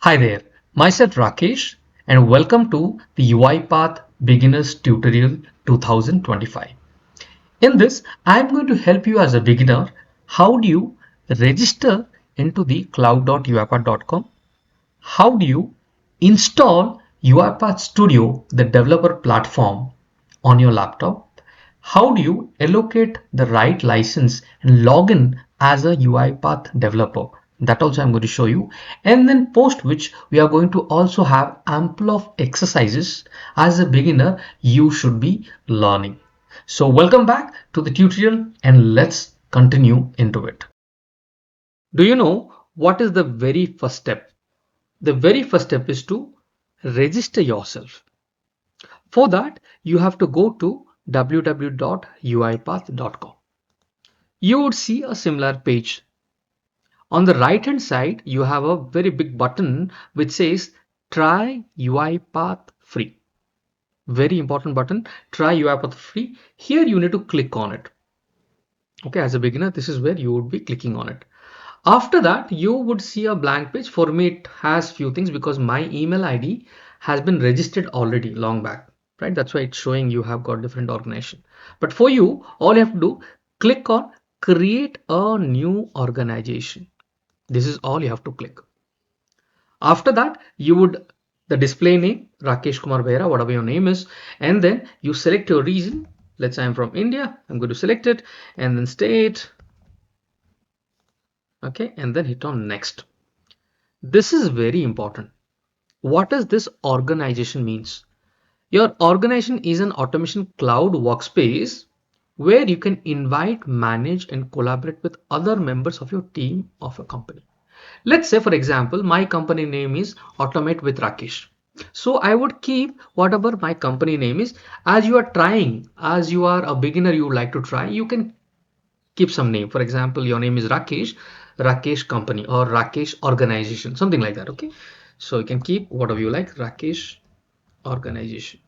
Hi there, myself Rakesh and welcome to the UiPath Beginners Tutorial 2025. In this, I am going to help you as a beginner. How do you register into the cloud.uipath.com? How do you install UiPath Studio, the developer platform, on your laptop? How do you allocate the right license and log in as a UiPath developer? That also I'm going to show you. And then post which we are going to also have ample of exercises as a beginner you should be learning. So welcome back to the tutorial and let's continue into it. Do you know what is the very first step? The very first step is to register yourself. For that, you have to go to www.uipath.com. You would see a similar page. On the right hand side, you have a very big button which says try UiPath free. Very important button, try UiPath free. Here you need to click on it. Okay, as a beginner, this is where you would be clicking on it. After that, you would see a blank page. For me, it has few things because my email ID has been registered already long back, right? That's why it's showing you have got different organization. But for you, all you have to do, click on create a new organization. This is all you have to click. After that, you would the display name, Rakesh Kumar Behra, whatever your name is, and then you select your region. Let's say I'm from India. I'm going to select it and then state. Okay, and then hit on next. This is very important. What does this organization means? Your organization is an automation cloud workspace where you can invite, manage and collaborate with other members of your team of a company. Let's say for example, my company name is Automate with Rakesh. So I would keep whatever my company name is. As you are trying, as you are a beginner, you would like to try, you can keep some name. For example, your name is Rakesh, Rakesh company or Rakesh organization, something like that. Okay, so you can keep whatever you like, Rakesh organization.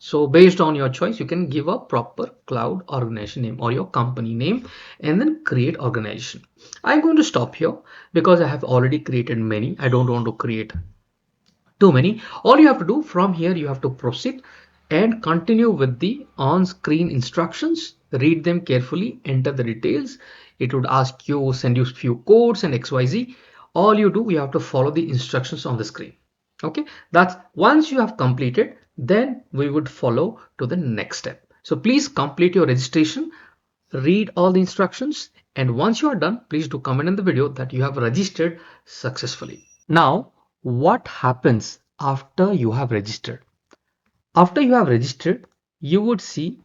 So based on your choice, you can give a proper cloud organization name or your company name and then create organization. I'm going to stop here because I have already created many. I don't want to create too many. All you have to do from here, you have to proceed and continue with the on-screen instructions. Read them carefully, enter the details. It would ask you, send you few codes and XYZ. All you do, you have to follow the instructions on the screen. Okay, that's once you have completed, then we would follow to the next step. So please complete your registration, read all the instructions, and once you are done, please do comment in the video that you have registered successfully. Now, what happens after you have registered? After you have registered, you would see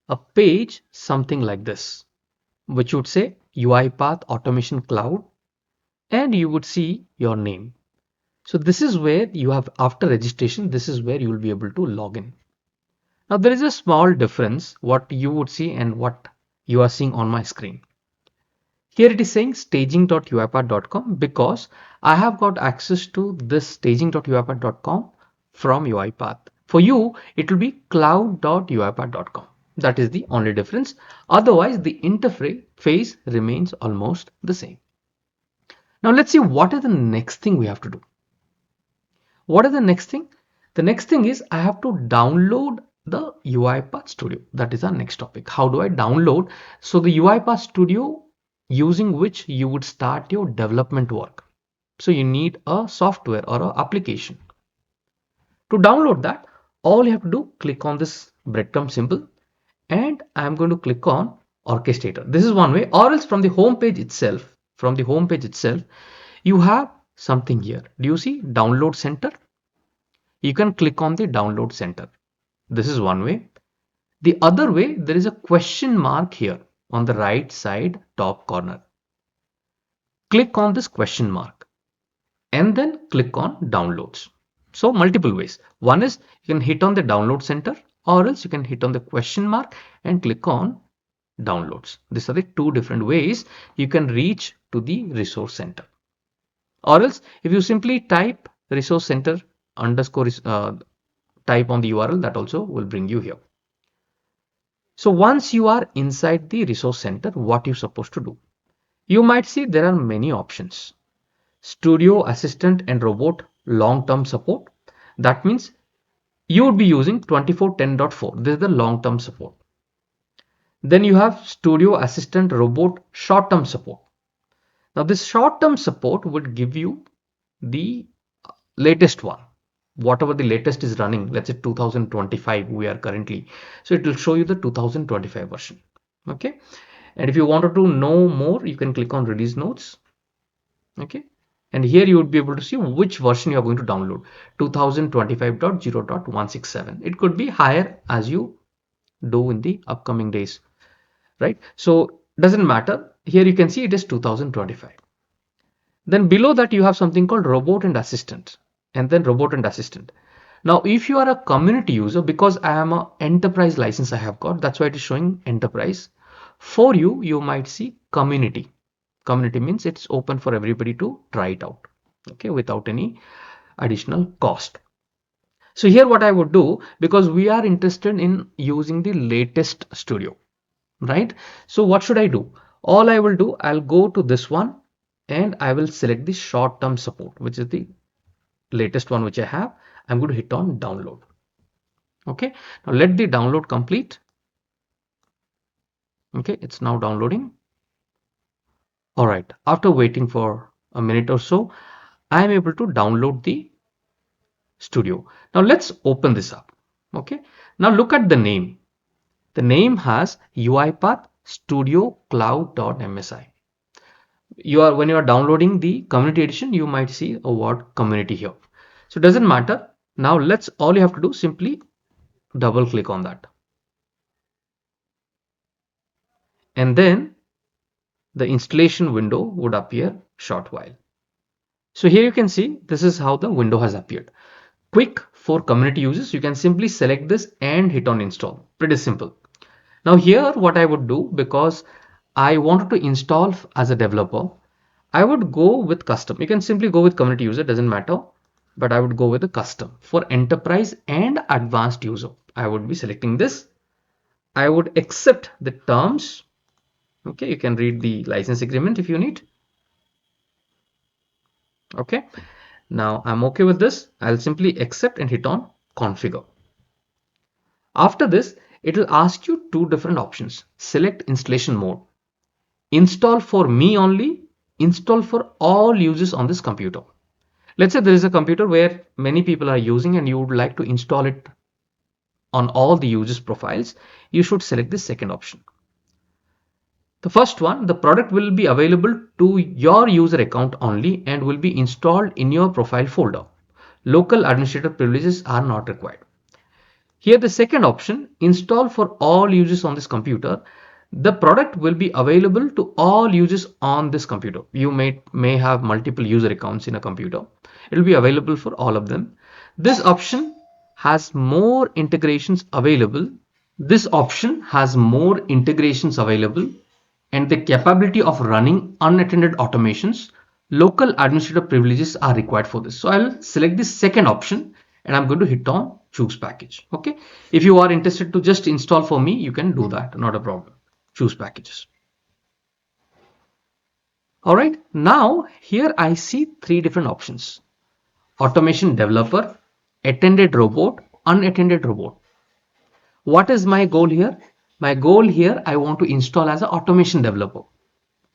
a page something like this, which would say UiPath Automation Cloud, and you would see your name. So this is where you have, after registration, this is where you will be able to log in. Now there is a small difference what you would see and what you are seeing on my screen. Here it is saying staging.uipath.com because I have got access to this staging.uipath.com from UiPath. For you, it will be cloud.uipath.com. That is the only difference. Otherwise, the interface remains almost the same. Now let's see what is the next thing we have to do. What is the next thing? The next thing is I have to download the UiPath Studio. That is our next topic. How do I download? So the UiPath Studio using which you would start your development work. So you need a software or an application. To download that, all you have to do, click on this breadcrumb symbol and I'm going to click on orchestrator. This is one way, or else from the home page itself, you have something here. Do you see download center? You can click on the download center. This is one way. The other way, there is a question mark here on the right side top corner. Click on this question mark and then click on downloads. So multiple ways. One is you can hit on the download center, or else you can hit on the question mark and click on downloads. These are the two different ways you can reach to the resource center. Or else if you simply type resource center underscore type on the URL, that also will bring you here. So once you are inside the resource center, what you're supposed to do? You might see there are many options. Studio Assistant and Robot long-term support. That means you would be using 24.10.4. This is the long-term support. Then you have Studio Assistant Robot short-term support. Now this short-term support would give you the latest one, whatever the latest is running. Let's say 2025 we are currently, so it will show you the 2025 version. Okay, and if you wanted to know more, you can click on release notes. Okay, and here you would be able to see which version you are going to download. 2025.0.167. It could be higher as you do in the upcoming days, right? So doesn't matter. Here you can see it is 2025. Then below that you have something called robot and assistant, and then robot and assistant. Now if you are a community user, because I am a enterprise license I have got, that's why it is showing enterprise. For you, you might see community. Community means it's open for everybody to try it out, okay, without any additional cost. So here what I would do, because we are interested in using the latest studio, right? So what should I do? All I will do, I'll go to this one and I will select the short-term support, which is the latest one which I have. I'm going to hit on download. Okay, now let the download complete. Okay, it's now downloading. All right, after waiting for a minute or so, I am able to download the studio. Now let's open this up. Okay, now look at the name. The name has UiPath Studio Cloud.msi. When you are downloading the community edition, you might see a word community here. So it doesn't matter. Now all you have to do, simply double click on that. And then the installation window would appear short while. So here you can see this is how the window has appeared. Quick for community users, you can simply select this and hit on install. Pretty simple. Now here what I would do, because I wanted to install as a developer, I would go with custom. You can simply go with community user, doesn't matter, but I would go with the custom. For enterprise and advanced user, I would be selecting this. I would accept the terms. Okay, you can read the license agreement if you need. Okay, now I'm okay with this. I'll simply accept and hit on configure. After this, it will ask you two different options. Select installation mode. Install for me only, install for all users on this computer. Let's say there is a computer where many people are using and you would like to install it on all the users profiles. You should select the second option. The first one, the product will be available to your user account only and will be installed in your profile folder. Local administrator privileges are not required. Here the second option, install for all users on this computer. The product will be available to all users on this computer. You may have multiple user accounts in a computer. It will be available for all of them. This option has more integrations available. This option has more integrations available and the capability of running unattended automations. Local administrator privileges are required for this. So I'll select the second option and I'm going to hit on choose package. Okay. If you are interested to just install for me, you can do that. Not a problem. Choose packages. All right. Now here I see three different options. Automation developer, attended robot, unattended robot. What is my goal here? My goal here, I want to install as an automation developer.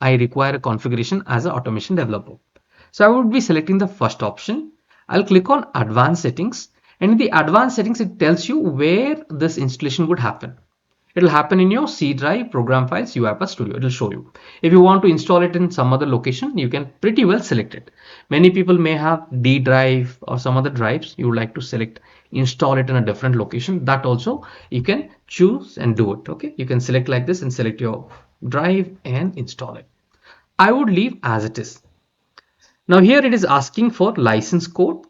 I require a configuration as an automation developer. So I would be selecting the first option. I'll click on advanced settings, and in the advanced settings, it tells you where this installation would happen. It will happen in your C drive, program files, UiPath Studio. It will show you. If you want to install it in some other location, you can pretty well select it. Many people may have D drive or some other drives. You would like to select, install it in a different location. That also you can choose and do it. Okay, you can select like this and select your drive and install it. I would leave as it is. Now here it is asking for license code.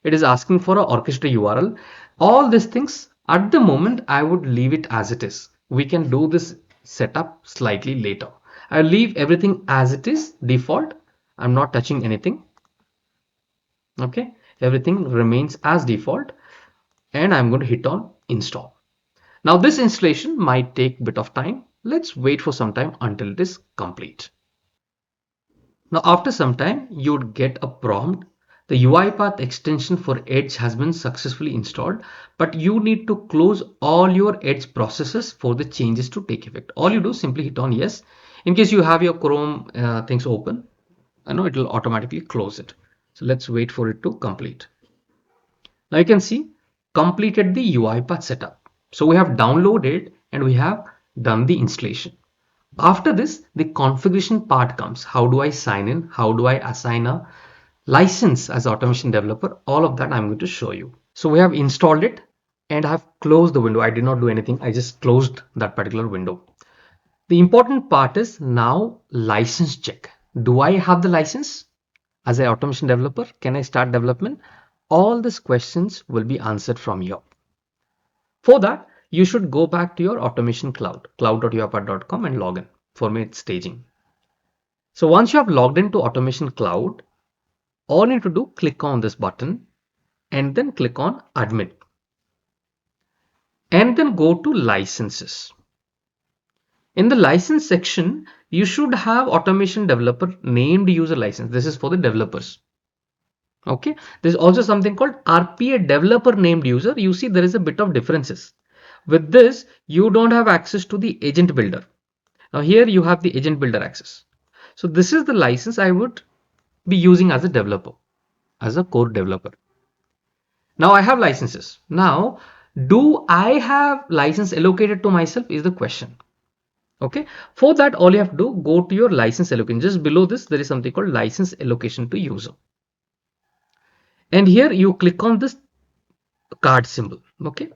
It is asking for an orchestra URL. All these things at the moment, I would leave it as it is. We can do this setup slightly later. I'll leave everything as it is default. I'm not touching anything. Okay, everything remains as default and I'm going to hit on install. Now this installation might take a bit of time. Let's wait for some time until it is complete. Now, after some time, you would get a prompt. The UiPath extension for Edge has been successfully installed, but you need to close all your Edge processes for the changes to take effect. All you do, simply hit on yes. In case you have your Chrome things open, I know it will automatically close it. So let's wait for it to complete. Now you can see completed the UiPath setup. So we have downloaded and we have done the installation. After this, the configuration part comes. How do I sign in? How do I assign a license as automation developer? All of that I'm going to show you. So we have installed it and I have closed the window. I did not do anything. I just closed that particular window. The important part is now license check. Do I have the license as an automation developer? Can I start development? All these questions will be answered from here. For that, you should go back to your automation cloud, cloud.uipath.com, and log in for staging. So once you have logged into automation cloud, all you need to do, click on this button and then click on admin and then go to licenses. In the license section, you should have automation developer named user license. This is for the developers. Okay. There's also something called RPA developer named user. You see there is a bit of differences. With this, you don't have access to the agent builder. Now here you have the agent builder access. So this is the license I would be using as a developer, as a core developer. Now I have licenses. Now, do I have license allocated to myself is the question. Okay. For that, all you have to do, go to your license allocation. Just below this, there is something called license allocation to user. And here you click on this card symbol. Okay.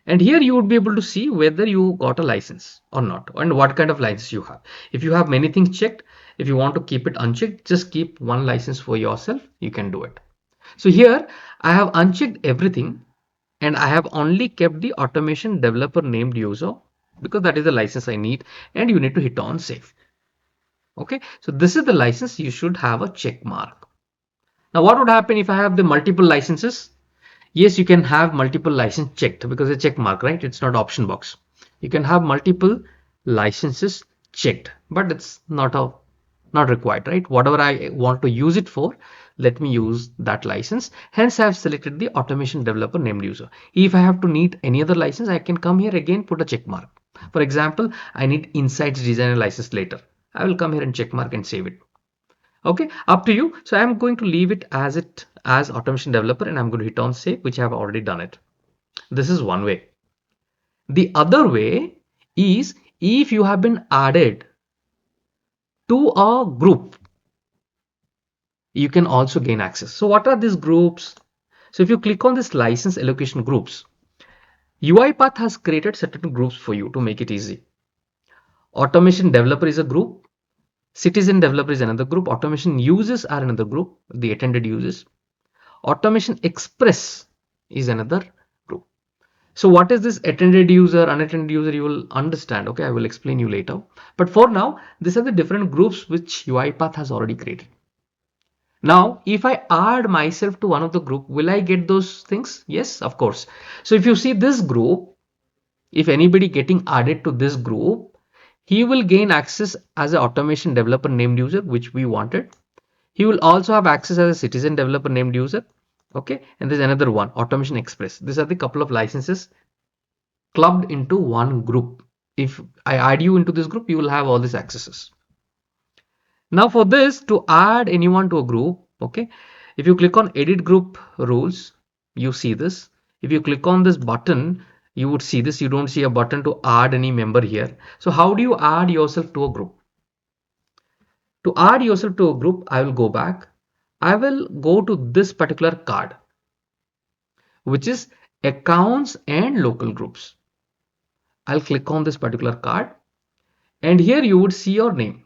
And here you would be able to see whether you got a license or not and what kind of license you have. If you have many things checked, if you want to keep it unchecked, just keep one license for yourself. You can do it. So here I have unchecked everything and I have only kept the automation developer named user because that is the license I need, and you need to hit on save. Okay, so this is the license. You should have a check mark. Now what would happen if I have the multiple licenses? Yes, you can have multiple license checked because a check mark, right? It's not option box. You can have multiple licenses checked, but it's not required, right? Whatever I want to use it for, let me use that license. Hence I have selected the automation developer named user. If I have to need any other license, I can come here again, put a check mark. For example, I need insights designer license later. I will come here and check mark and save it. Okay, up to you. So I'm going to leave it as automation developer and I'm going to hit on save, which I have already done it. This is one way. The other way is if you have been added to a group, you can also gain access. So what are these groups? So if you click on this license allocation groups, UiPath has created certain groups for you to make it easy. Automation developer is a group. Citizen developer is another group. Automation users are another group, the attended users. Automation Express is another group. So what is this attended user, unattended user? You will understand. Okay, I will explain you later. But for now, these are the different groups which UiPath has already created. Now, if I add myself to one of the group, will I get those things? Yes, of course. So if you see this group, if anybody getting added to this group, he will gain access as an automation developer named user, which we wanted. He will also have access as a citizen developer named user. Okay, and there's another one, Automation Express. These are the couple of licenses clubbed into one group. If I add you into this group, you will have all these accesses. Now for this, to add anyone to a group, okay, if you click on edit group rules, you see this. If you click on this button, you would see this. You don't see a button to add any member here. So how do you add yourself to a group? To add yourself to a group, I will go back. I will go to this particular card, which is accounts and local groups. I'll click on this particular card and here you would see your name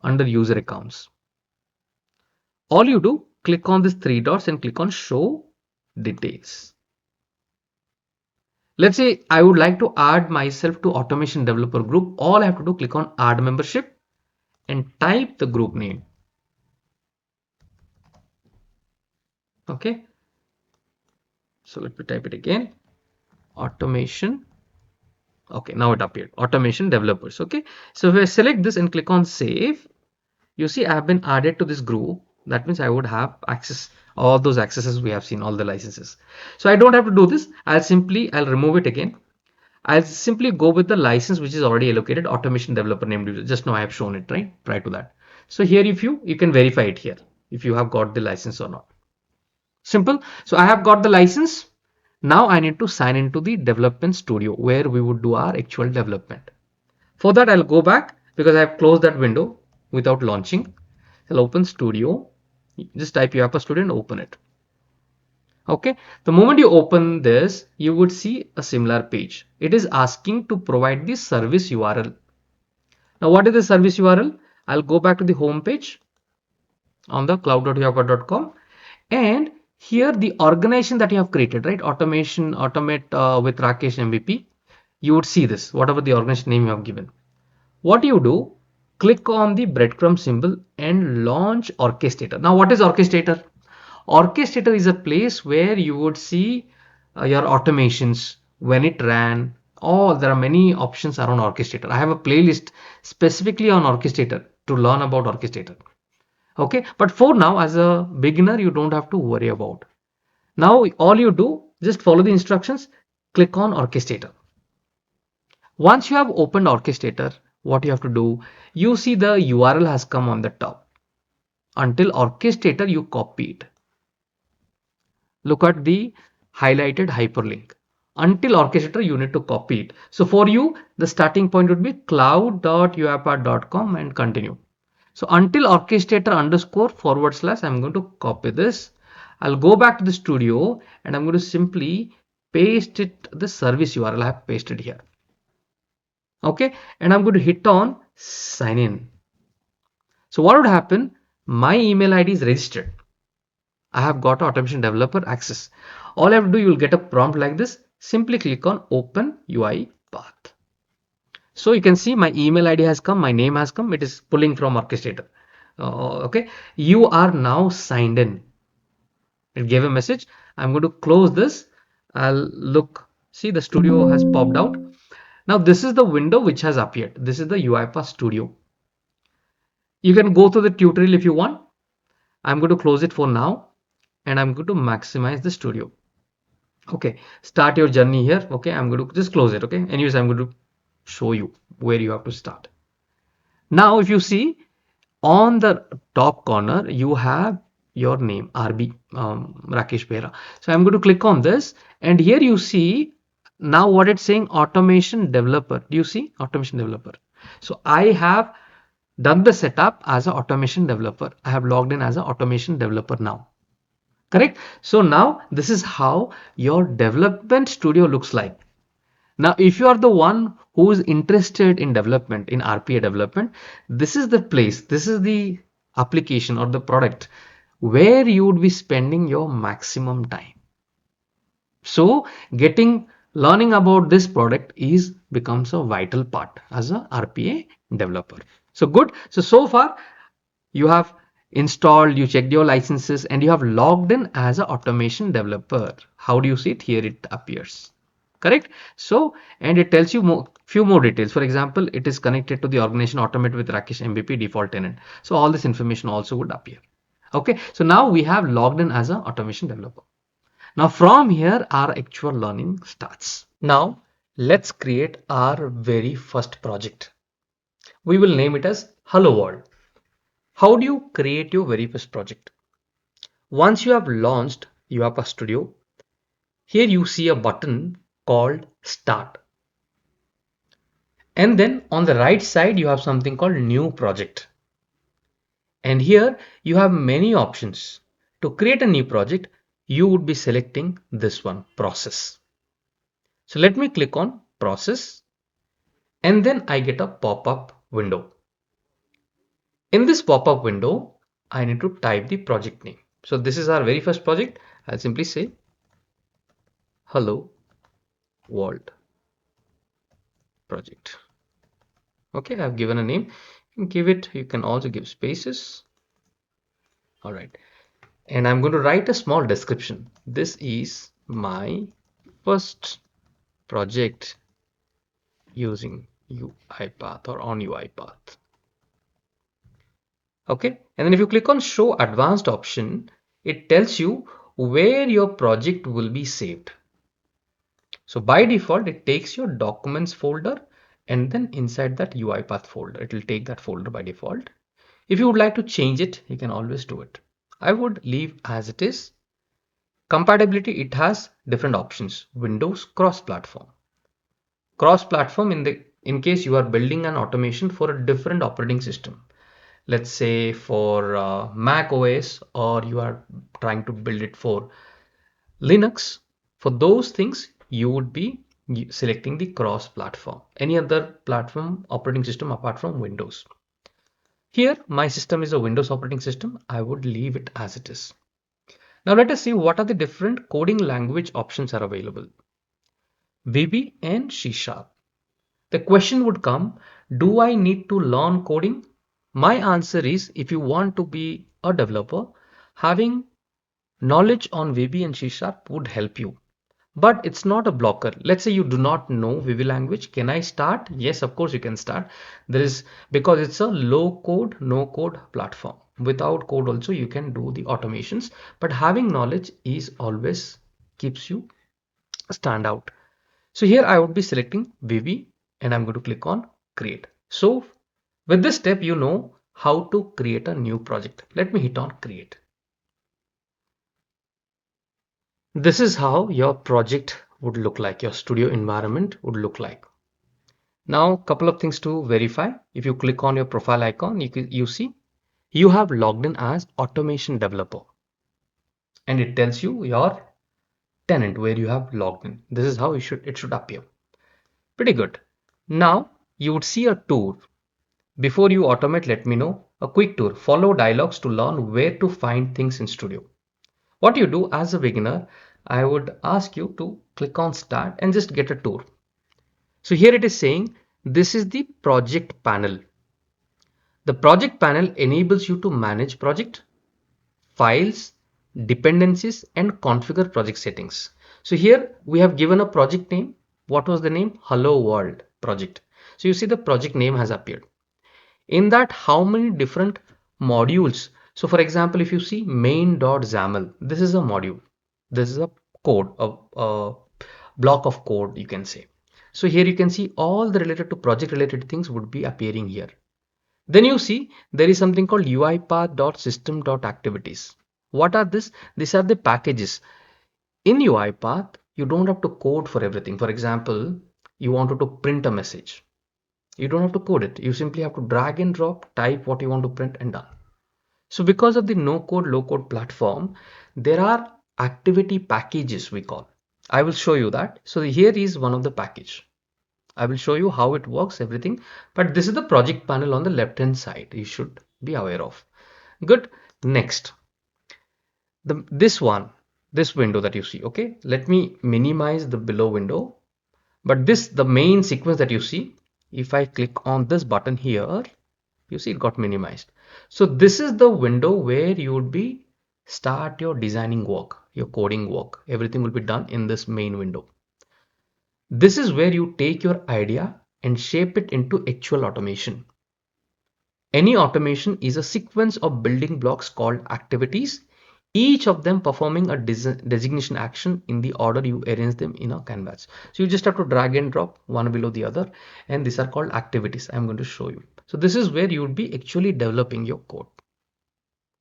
under user accounts. All you do, click on this three dots and click on show details. Let's say I would like to add myself to automation developer group. All I have to do, click on add membership and type the group name. Okay. So let me type it again. Automation. Okay, now it appeared. Automation developers. Okay. So if I select this and click on save, You see, I have been added to this group. That means I would have access all those accesses we have seen, all the licenses. So I don't have to do this. I'll remove it again. I'll simply go with the license which is already allocated, automation developer named user. Just now I have shown it, right? Prior to that. So here, if you can verify it here, if you have got the license or not. Simple. So I have got the license. Now I need to sign into the development studio where we would do our actual development. For that, I'll go back because I have closed that window without launching. I'll open studio. Just type UiPath Studio and open it. Okay. The moment you open this, you would see a similar page. It is asking to provide the service URL. Now, what is the service URL? I'll go back to the home page on the cloud.uipath.com, and here the organization that you have created, right? Automate with Rakesh MVP. You would see this, whatever the organization name you have given. What you do, click on the breadcrumb symbol and launch orchestrator. Now, what is orchestrator? Orchestrator is a place where you would see your automations when it ran. Oh, there are many options around orchestrator. I have a playlist specifically on orchestrator to learn about orchestrator. Okay, but for now, as a beginner, you don't have to worry about. Now, all you do, just follow the instructions, click on orchestrator. Once you have opened orchestrator, what you have to do, you see the URL has come on the top. Until orchestrator, you copy it. Look at the highlighted hyperlink. Until orchestrator, you need to copy it. So for you, the starting point would be cloud.uipath.com and continue. So until orchestrator underscore forward slash, I'm going to copy this. I'll go back to the studio and I'm going to simply paste it, the service URL I have pasted here. Okay, and I'm going to hit on sign in. So what would happen? My email ID is registered. I have got automation developer access. All I have to do, you'll get a prompt like this. Simply click on open UiPath. So you can see my email ID has come, my name has come. It is pulling from orchestrator. Okay, you are now signed in. It gave a message. I'm going to close this. I'll look. See, the studio has popped out. Now this is the window which has appeared. This is the UiPath Studio. You can go through the tutorial if you want. I'm going to close it for now and I'm going to maximize the studio. Okay, start your journey here. Okay, I'm going to just close it. Okay, anyways, I'm going to show you where you have to start. Now, if you see on the top corner, you have your name, RB, Rakesh Behra. So I'm going to click on this, and here you see now what it's saying, automation developer. Do you see automation developer? So I have done the setup as an automation developer. I have logged in as an automation developer now. Correct? So now this is how your development studio looks like. Now, if you are the one who is interested in development, in RPA development, this is the place, this is the application or the product where you would be spending your maximum time. So learning about this product becomes a vital part as a RPA developer. So good. So far you have installed, you checked your licenses, and you have logged in as an automation developer. How do you see it? Here it appears. Correct. So, and it tells you few more details. For example, it is connected to the organization automate with Rakesh MVP default tenant. So all this information also would appear. Okay. So now we have logged in as an automation developer. Now from here, our actual learning starts. Now let's create our very first project. We will name it as Hello World. How do you create your very first project? Once you have launched UiPath Studio, here you see a button called Start. And then on the right side, you have something called New Project. And here you have many options. To create a new project, you would be selecting this one, Process. So let me click on Process, and then I get a pop-up window. In this pop-up window, I need to type the project name. So this is our very first project. I'll simply say Hello World project. Okay, I've given a name. You can also give spaces. All right. And I'm going to write a small description. This is my first project using UiPath or on UiPath. Okay, and then if you click on show advanced option, it tells you where your project will be saved. So by default, it takes your documents folder and then inside that UiPath folder, it will take that folder by default. If you would like to change it, you can always do it. I would leave as it is. Compatibility, it has different options. Windows cross-platform. Cross-platform in case you are building an automation for a different operating system. Let's say for Mac OS, or you are trying to build it for Linux. For those things, you would be selecting the cross-platform. Any other platform operating system apart from Windows. Here, my system is a Windows operating system. I would leave it as it is. Now let us see what are the different coding language options are available. VB and C Sharp. The question would come, do I need to learn coding? My answer is, if you want to be a developer, having knowledge on VB and C Sharp would help you. But it's not a blocker. Let's say you do not know VB language. Can I start? Yes, of course you can start. There is, because it's a low code, no code platform. Without code also you can do the automations, but having knowledge is always keeps you stand out. So here I would be selecting VB and I'm going to click on create. So with this step, you know how to create a new project. Let me hit on create. This is how your project would look like, your studio environment would look like. Now, a couple of things to verify. If you click on your profile icon, you see you have logged in as automation developer and it tells you your tenant where you have logged in. This is how it should appear. Pretty good. Now you would see a tour. Before you automate, let me know a quick tour. Follow dialogues to learn where to find things in Studio. What you do as a beginner, I would ask you to click on start and just get a tour. So here it is saying this is the project panel. The project panel enables you to manage project, files, dependencies, and configure project settings. So here we have given a project name. What was the name? Hello World project. So you see the project name has appeared. In that, how many different modules? So for example, if you see main.xaml, this is a module. This is a code, a block of code, you can say. So here you can see all the related to project related things would be appearing here. Then you see there is something called uipath.system.activities. What are this? These are the packages. In UiPath, you don't have to code for everything. For example, you wanted to print a message. You don't have to code it. You simply have to drag and drop, type what you want to print and done. So because of the no code, low code platform, there are activity packages we call. I will show you that. So here is one of the package. I will show you how it works, everything. But this is the project panel on the left hand side. You should be aware of. Good. Next, this window that you see. Okay, let me minimize the below window. But the main sequence that you see, if I click on this button here, you see it got minimized. So this is the window where you would be start your designing work, your coding work. Everything will be done in this main window. This is where you take your idea and shape it into actual automation. Any automation is a sequence of building blocks called activities, each of them performing a designation action in the order you arrange them in a canvas. So you just have to drag and drop one below the other, and these are called activities. I'm going to show you. So this is where you would be actually developing your code.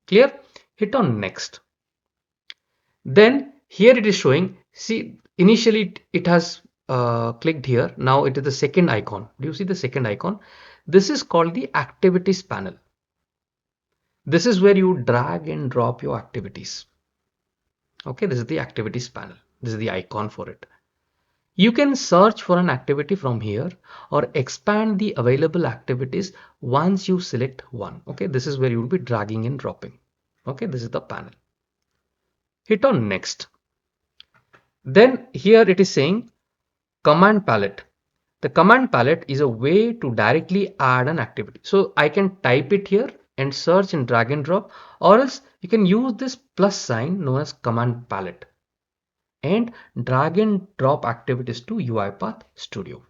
Clear? Hit on next. Then here it is showing, see, initially it has clicked here. Now it is the second icon. Do you see the second icon? This is called the activities panel. This is where you drag and drop your activities. Okay, this is the activities panel. This is the icon for it. You can search for an activity from here or expand the available activities once you select one. Okay, this is where you will be dragging and dropping. Okay, this is the panel. Hit on next. Then here it is saying command palette. The command palette is a way to directly add an activity. So I can type it here and search and drag and drop, or else you can use this plus sign known as command palette and drag and drop activities to UiPath Studio.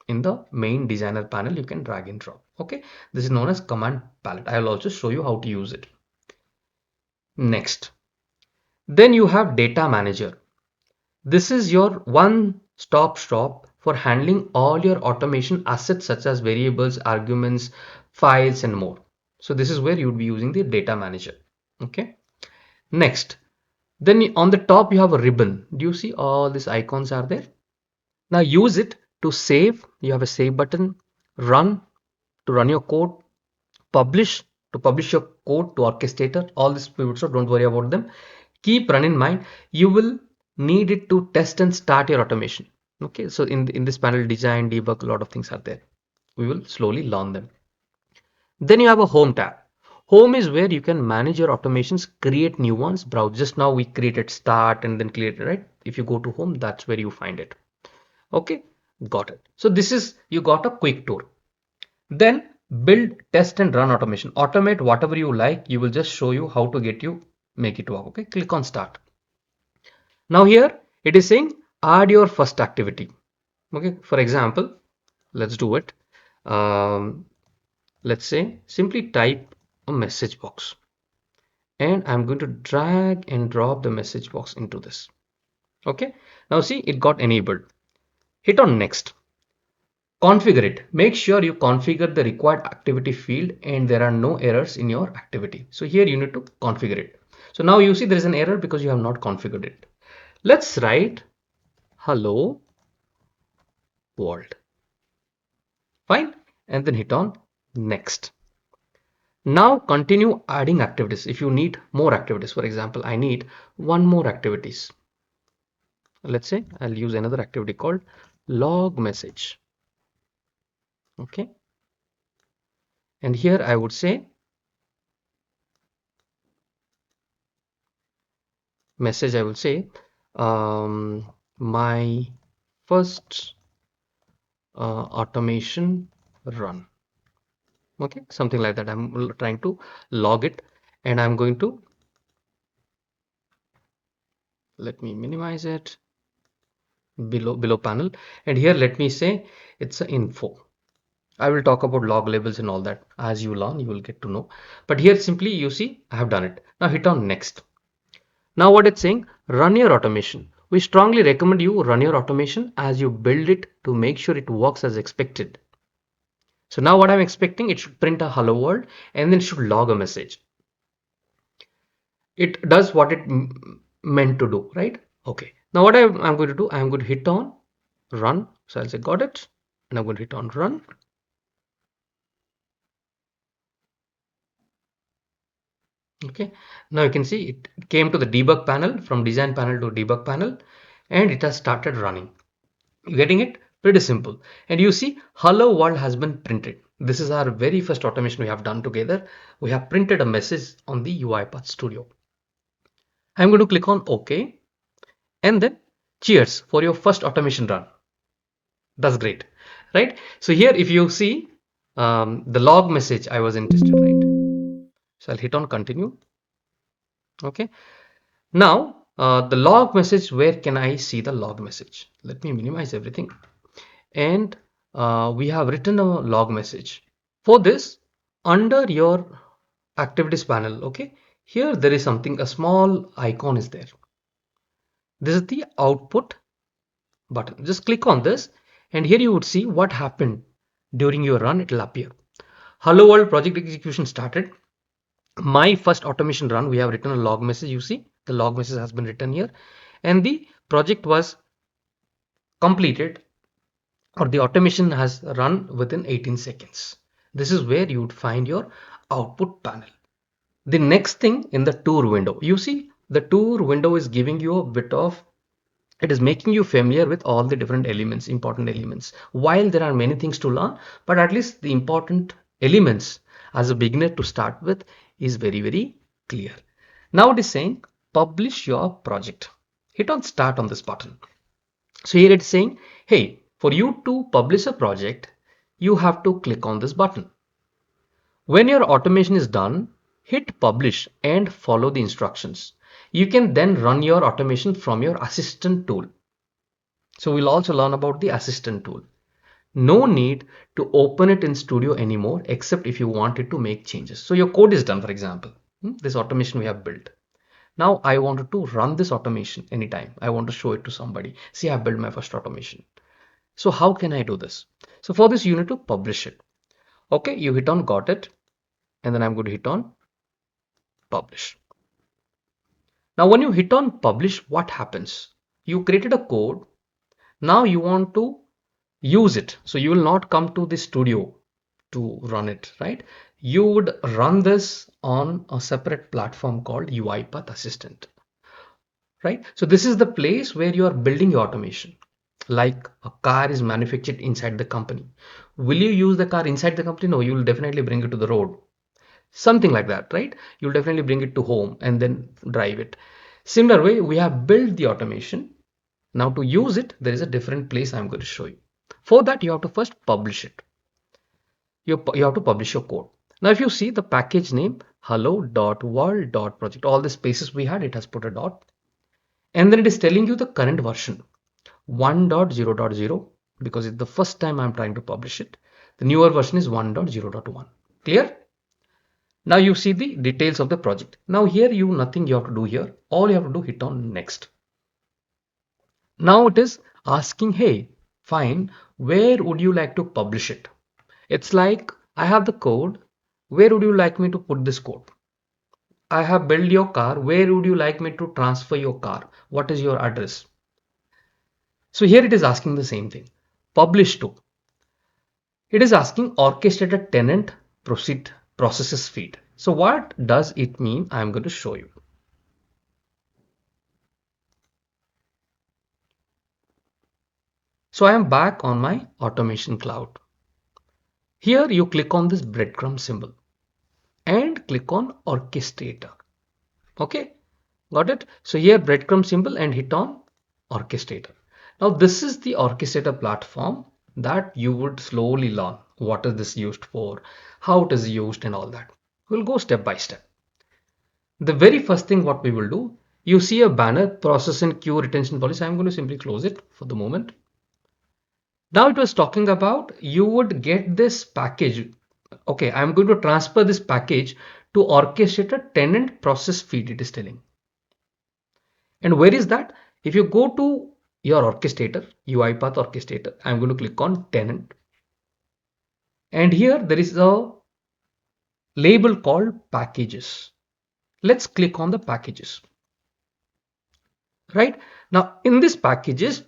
in the main designer panel, you can drag and drop. Okay, this is known as command palette. I will also show you how to use it. Next, then you have data manager. This is your one-stop shop for handling all your automation assets such as variables, arguments, files, and more. So this is where you would be using the data manager. Okay. Next, then on the top you have a ribbon. Do you see all these icons are there? Now use it to save. You have a save button, run to run your code, publish to publish your code to orchestrator. All these pivots, so don't worry about them. Keep run in mind. You will need it to test and start your automation. Okay, so in this panel, design, debug, a lot of things are there. We will slowly learn them. Then you have a home tab. Home is where you can manage your automations, create new ones, browse. Just now we created start and then created, right? If you go to home, that's where you find it. Okay, got it. So this is, you got a quick tour. Then build, test and run automation. Automate whatever you like. You will just show you how to make it work. Okay, click on start. Now here it is saying add your first activity. Okay, for example, let's do it. Um, let's say simply type a message box, and I'm going to drag and drop the message box into this. Okay, now see it got enabled. Hit on next. Configure it. Make sure you configure the required activity field and there are no errors in your activity. So here you need to configure it. So now you see there is an error because you have not configured it. Let's write hello world. Fine. And then hit on next. Now continue adding activities. If you need more activities, for example, I need one more activities. Let's say I'll use another activity called log message. Okay. And here I would say message, I will say my first automation run. Okay, something like that. I'm trying to log it, and I'm going to, let me minimize it, below panel, and here let me say it's an info. I will talk about log labels and all that. As you learn, you will get to know, but here simply you see I have done it. Now hit on next. Now what it's saying, run your automation. We strongly recommend you run your automation as you build it to make sure it works as expected. So now what I'm expecting, it should print a hello world and then it should log a message. It does what it meant to do, right? Okay. Now what I'm going to do, I'm going to hit on run. So I'll say got it, and I'm going to hit on run. Okay. Now you can see it came to the debug panel, from design panel to debug panel, and it has started running. You getting it? Pretty simple. And you see hello world has been printed. This is our very first automation we have done together. We have printed a message on the UiPath Studio. I'm going to click on OK, and then cheers for your first automation run. That's great, right? So here if you see the log message, I was interested, right? So I'll hit on continue. Okay. Now the log message, where can I see the log message? Let me minimize everything. And we have written a log message. For this, under your activities panel, okay, here there is something, a small icon is there. This is the output button. Just click on this, and here you would see what happened during your run. It will appear. Hello world project execution started. My first automation run, we have written a log message. You see the log message has been written here, and the project was completed, or the automation has run within 18 seconds. This is where you would find your output panel. The next thing, in the tour window, you see the tour window is giving you a bit of, it is making you familiar with all the different elements, important elements. While there are many things to learn, but at least the important elements as a beginner to start with is very, very clear. Now it is saying publish your project. Hit on start on this button. So here it's saying, hey, for you to publish a project, you have to click on this button. When your automation is done, hit publish and follow the instructions. You can then run your automation from your assistant tool. So we'll also learn about the assistant tool. No need to open it in Studio anymore, except if you wanted to make changes. So your code is done, for example. This automation we have built. Now I wanted to run this automation anytime. I want to show it to somebody. See, I built my first automation. So how can I do this? So for this, you need to publish it. Okay, you hit on got it, and then I'm going to hit on publish. Now, when you hit on publish, what happens? You created a code. Now you want to use it. So you will not come to the studio to run it, right? You would run this on a separate platform called UiPath Assistant, right? So this is the place where you are building your automation. Like a car is manufactured inside the company. Will you use the car inside the company? No, you will definitely bring it to the road. Something like that, right? You'll definitely bring it to home and then drive it. Similar way, we have built the automation. Now to use it, there is a different place I'm going to show you. For that, you have to first publish it. You have to publish your code. Now, if you see the package name, hello.world.project, all the spaces we had, it has put a dot. And then it is telling you the current version, 1.0.0, because it's the first time I'm trying to publish it. The newer version is 1.0.1. Clear? Now you see the details of the project. Now here nothing you have to do here. All you have to do, hit on next. Now it is asking, hey, fine, where would you like to publish it? It's like, I have the code. Where would you like me to put this code? I have built your car. Where would you like me to transfer your car? What is your address? So here it is asking the same thing. Publish to. It is asking orchestrated tenant proceed processes feed. So what does it mean? I'm going to show you. So I am back on my automation cloud. Here you click on this breadcrumb symbol and click on orchestrator. Okay, got it? So here breadcrumb symbol and hit on orchestrator. Now this is the orchestrator platform that you would slowly learn. What is this used for? How it is used and all that. We'll go step by step. The very first thing what we will do, you see a banner process and queue retention policy. I'm going to simply close it for the moment. Now it was talking about you would get this package. Okay, I'm going to transfer this package to orchestrate a tenant process feed, it is telling. And where is that? If you go to your orchestrator, UiPath orchestrator, I'm going to click on tenant. And here there is a label called packages. Let's click on the packages. Right now in this packages,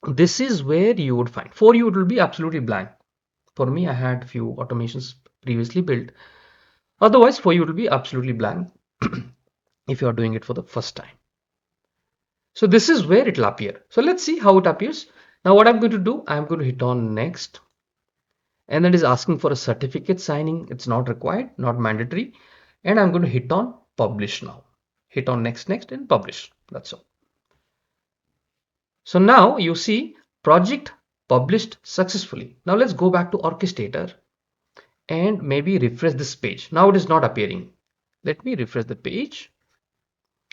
this is where you would find. For you, it will be absolutely blank. For me, I had few automations previously built. Otherwise, for you, it will be absolutely blank if you are doing it for the first time. So this is where it will appear. So let's see how it appears. Now what I'm going to do, I'm going to hit on next. And then it is asking for a certificate signing. It's not required, not mandatory. And I'm going to hit on publish now. Hit on next, next and publish. That's all. So now you see project published successfully. Now let's go back to orchestrator and maybe refresh this page. Now it is not appearing. Let me refresh the page.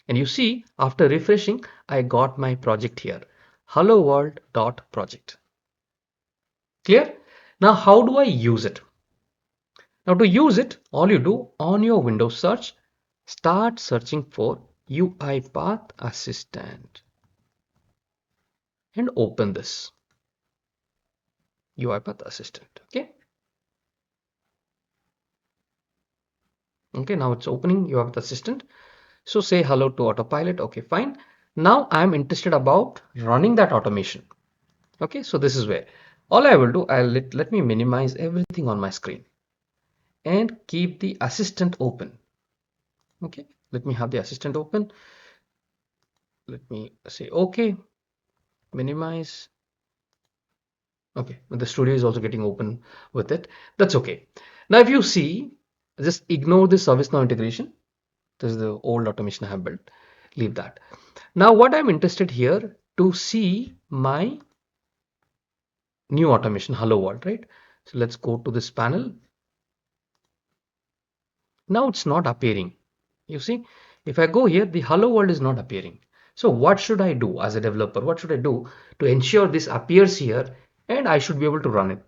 And you see, after refreshing, I got my project here. Hello world.project. Clear? Now how do I use it? Now to use it, all you do on your Windows search, start searching for UiPath Assistant and open this UiPath Assistant. Okay, now it's opening UiPath Assistant. So say hello to autopilot. Okay, fine. Now I'm interested about running that automation. Okay, so this is where all I will do, let me minimize everything on my screen and keep the assistant open. Okay, let me have the assistant open. Let me say okay, minimize. Okay, the studio is also getting open with it. That's okay. Now if you see, just ignore this ServiceNow integration. This is the old automation I have built. Leave that. Now what I'm interested here to see my new automation, hello world, right? So let's go to this panel. Now it's not appearing. You see, if I go here, the hello world is not appearing. So what should I do as a developer? What should I do to ensure this appears here and I should be able to run it.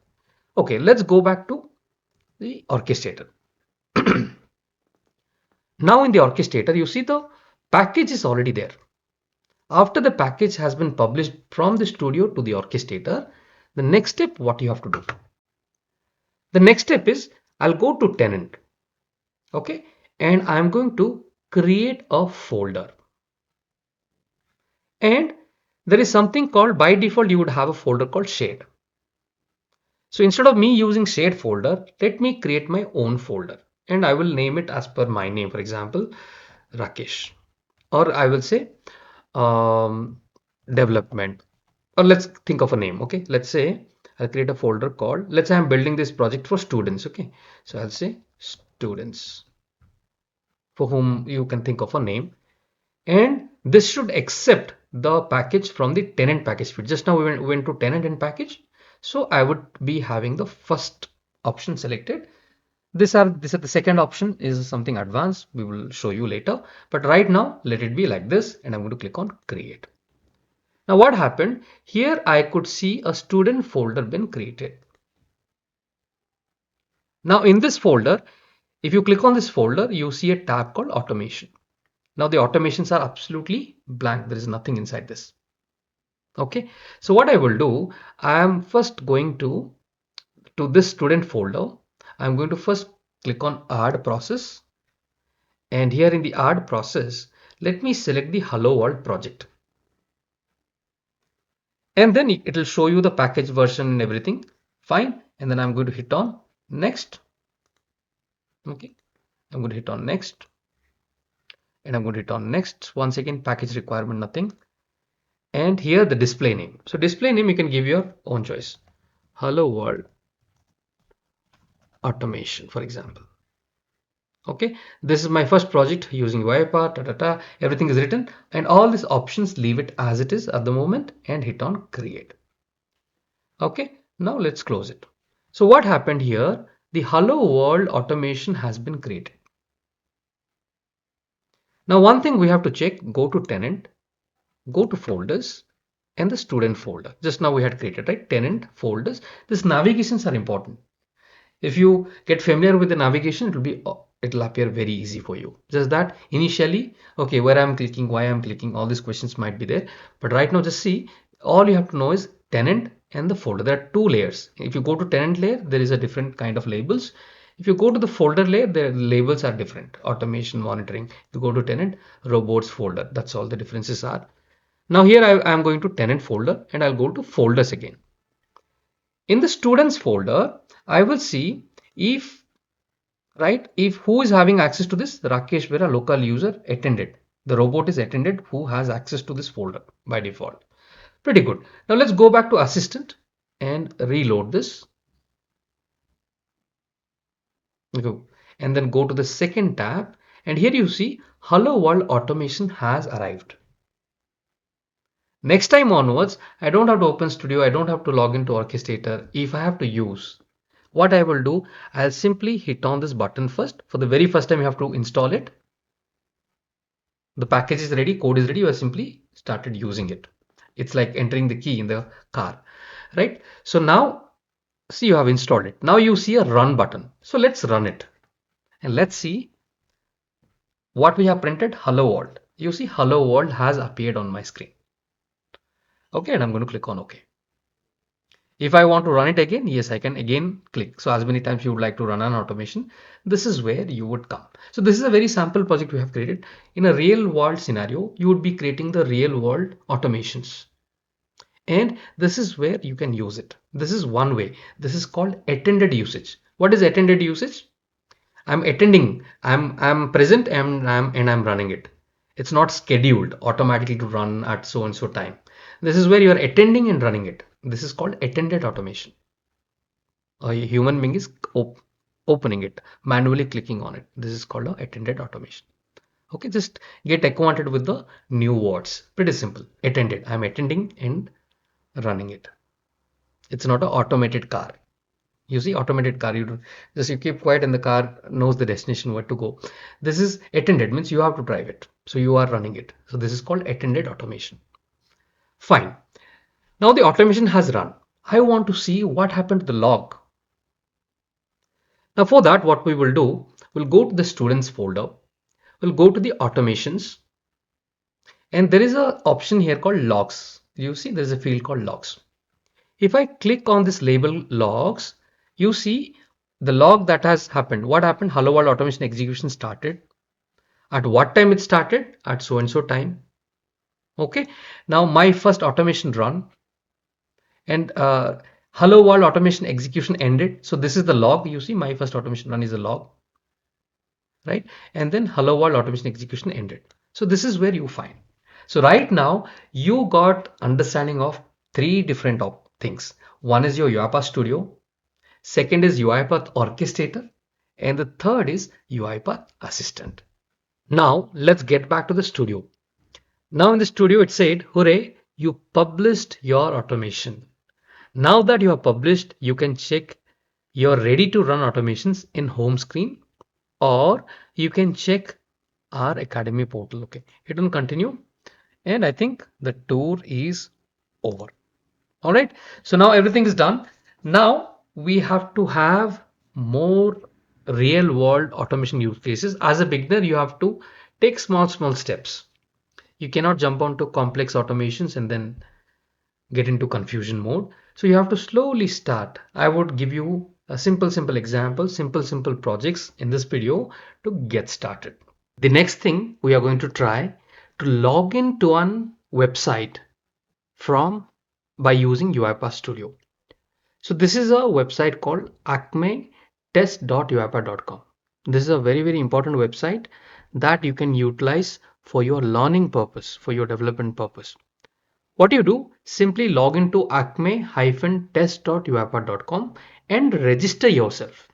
Okay, let's go back to the orchestrator. Now in the orchestrator, you see the package is already there. After the package has been published from the studio to the orchestrator, the next step, what you have to do? The next step is I'll go to tenant, okay, and I'm going to create a folder. And there is something called, by default, you would have a folder called shared. So instead of me using shared folder, let me create my own folder and I will name it as per my name, for example, Rakesh, or I will say development, or let's think of a name. Okay, let's say I'll create a folder called, let's say I'm building this project for students. Okay, so I'll say students, for whom you can think of a name, and this should accept the package from the tenant package feed. Just now we went to tenant and package, so I would be having the first option selected. This are the second option is something advanced, we will show you later, but right now let it be like this, and I'm going to click on create. Now what happened here, I could see a student folder been created. Now in this folder, if you click on this folder, you see a tab called automation. Now the automations are absolutely blank, there is nothing inside this. Okay, so what I will do, I am first going to this student folder, I'm going to first click on add process, and here in the add process, let me select the hello world project, and then it will show you the package version and everything fine, and then I'm going to hit on next. Okay, I'm going to hit on next, and I'm going to hit on next. Once again, package requirement nothing, and here the display name. So display name you can give your own choice, hello world automation, for example. Okay, this is my first project using UiPath, everything is written, and all these options leave it as it is at the moment and hit on create. Okay, now let's close it. So what happened here, the hello world automation has been created. Now one thing we have to check, go to tenant, go to folders, and the student folder. Just now we had created, right? Tenant, folders. These navigations are important. If you get familiar with the navigation, it'll appear very easy for you. Just that initially, okay, where I'm clicking, why I'm clicking, all these questions might be there. But right now, just see, all you have to know is tenant and the folder. There are two layers. If you go to tenant layer, there is a different kind of labels. If you go to the folder layer, the labels are different. Automation, monitoring. If you go to tenant, robots folder. That's all the differences are. Now here I am going to tenant folder and I'll go to folders again. In the students folder, I will see if, right, if who is having access to this, Rakesh Vera, local user attended. The robot is attended who has access to this folder by default. Pretty good. Now let's go back to assistant and reload this. Go. And then go to the second tab. And here you see Hello World automation has arrived. Next time onwards, I don't have to open Studio. I don't have to log into Orchestrator. If I have to use, what I will do, I'll simply hit on this button first. For the very first time, you have to install it. The package is ready, code is ready, you have simply started using it. It's like entering the key in the car, right? So now, see, you have installed it. Now you see a run button. So let's run it. And let's see what we have printed, hello world. You see hello world has appeared on my screen. Okay, and I'm going to click on OK. If I want to run it again, yes, I can again click. So as many times you would like to run an automation, this is where you would come. So this is a very sample project we have created. In a real world scenario, you would be creating the real world automations. And this is where you can use it. This is one way. This is called attended usage. What is attended usage? I'm attending, I'm present and I'm running it. It's not scheduled automatically to run at so and so time. This is where you are attending and running it. This is called attended automation. A human being is opening it, manually clicking on it. This is called a attended automation. Okay, just get acquainted with the new words. Pretty simple. Attended. I'm attending and running it. It's not an automated car. You see, automated car, you keep quiet and the car knows the destination where to go. This is attended, means you have to drive it. So you are running it. So this is called attended automation. Fine. Now the automation has run. I want to see what happened to the log. Now for that, what we will do, we'll go to the students folder, we'll go to the automations, and there is an option here called logs. You see there's a field called logs. If I click on this label logs, you see the log that has happened. What happened? Hello world automation execution started. At what time it started? At so and so time. Okay. Now my first automation run, and hello world automation execution ended. So this is the log. You see my first automation run is a log, right? And then hello world automation execution ended. So this is where you find. So right now you got understanding of three different things. One is your UiPath Studio, second is UiPath Orchestrator, and the third is UiPath Assistant. Now let's get back to the studio. Now in the studio it said, hooray, you published your automation. Now that you have published, you can check you're ready to run automations in home screen, or you can check our Academy portal. Okay, hit on continue, and I think the tour is over. All right, so now everything is done. Now we have to have more real world automation use cases. As a beginner, you have to take small steps. You cannot jump onto complex automations and then get into confusion mode. So you have to slowly start. I would give you a simple example, simple projects in this video to get started. The next thing we are going to try to log into one website from by using UiPath Studio. So this is a website called Acme test.uipath.com. This is a very important website that you can utilize for your learning purpose, for your development purpose. What you do, simply log into acme-test.uipath.com and register yourself.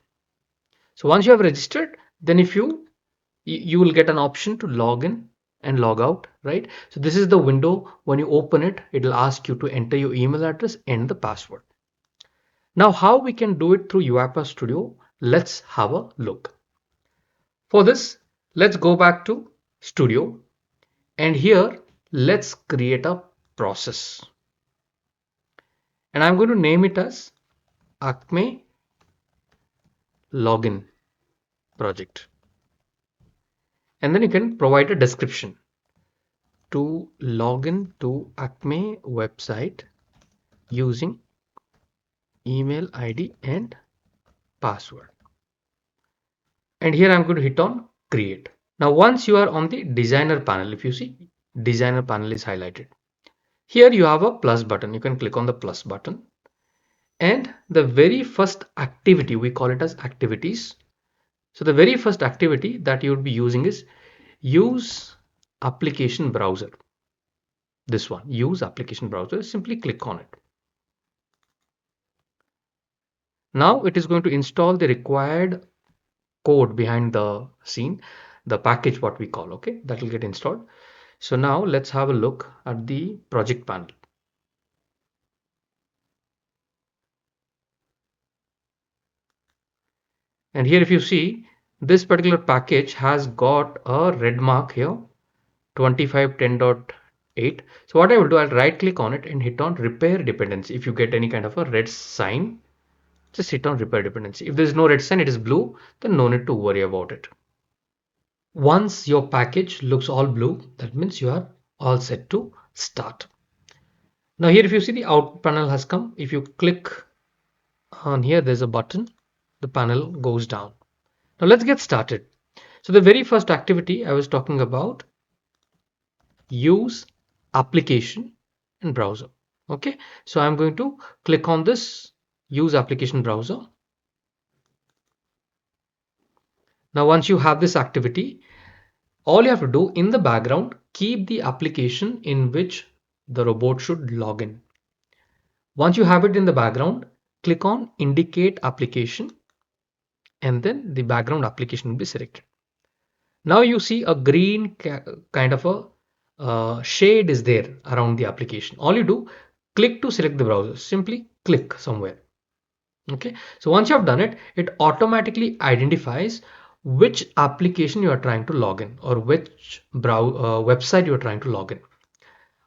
So once you have registered, then if you will get an option to log in and log out, right? So this is the window. When you open it, it will ask you to enter your email address and the password. Now how we can do it through UiPath Studio, let's have a look. For this, let's go back to Studio, and here let's create a process, and I'm going to name it as Acme login project, and then you can provide a description to log in to Acme website using email ID and password. And here I'm going to hit on create. Now once you are on the designer panel, if you see designer panel is highlighted, here you have a plus button. You can click on the plus button, and the very first activity, we call it as activities. So the very first activity that you would be using is use application browser. This one, use application browser, simply click on it. Now it is going to install the required code behind the scene, the package what we call, okay, that will get installed. So now let's have a look at the project panel. And here if you see, this particular package has got a red mark here, 2510.8. So what I will do, I'll right click on it and hit on repair dependency. If you get any kind of a red sign, just hit on repair dependency. If there is no red sign, it is blue, then no need to worry about it. Once your package looks all blue, that means you are all set to start. Now here if you see, the out panel has come. If you click on here, there's a button, the panel goes down. Now let's get started. So the very first activity I was talking about, use application and browser. Okay, so I'm going to click on this use application browser. Now once you have this activity, all you have to do in the background, keep the application in which the robot should log in. Once you have it in the background, click on indicate application, and then the background application will be selected. Now you see a green kind of a shade is there around the application. All you do, click to select the browser, simply click somewhere. Okay, so once you have done it, it automatically identifies which application you are trying to log in, or which website you are trying to log in.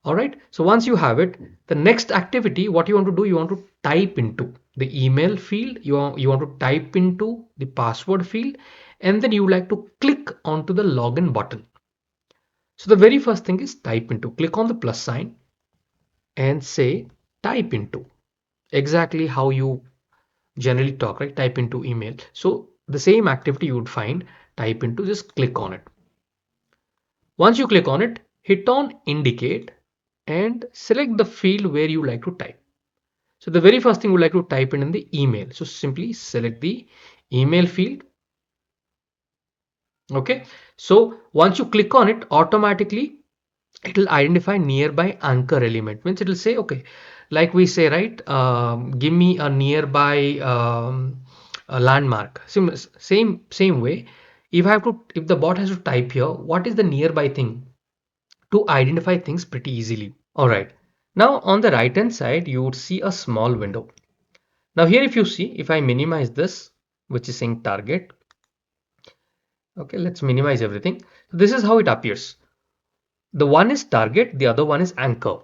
All right. So once you have it, the next activity, what you want to do, you want to type into the email field, you want to type into the password field, and then you would like to click onto the login button. So the very first thing is type into. Click on the plus sign and say type into. Exactly how you generally talk, right? Type into email. So the same activity you would find, type into, just click on it. Once you click on it, hit on indicate and select the field where you like to type. So the very first thing we like to type in the email. So simply select the email field. Okay. So once you click on it, automatically it will identify nearby anchor element. Means it will say, okay, like we say, right? Give me a nearby a landmark. Same way. If the bot has to type here, what is the nearby thing to identify things pretty easily. All right. Now on the right hand side, you would see a small window. Now here if you see, if I minimize this, which is saying target, okay, let's minimize everything. So this is how it appears. The one is target, the other one is anchor.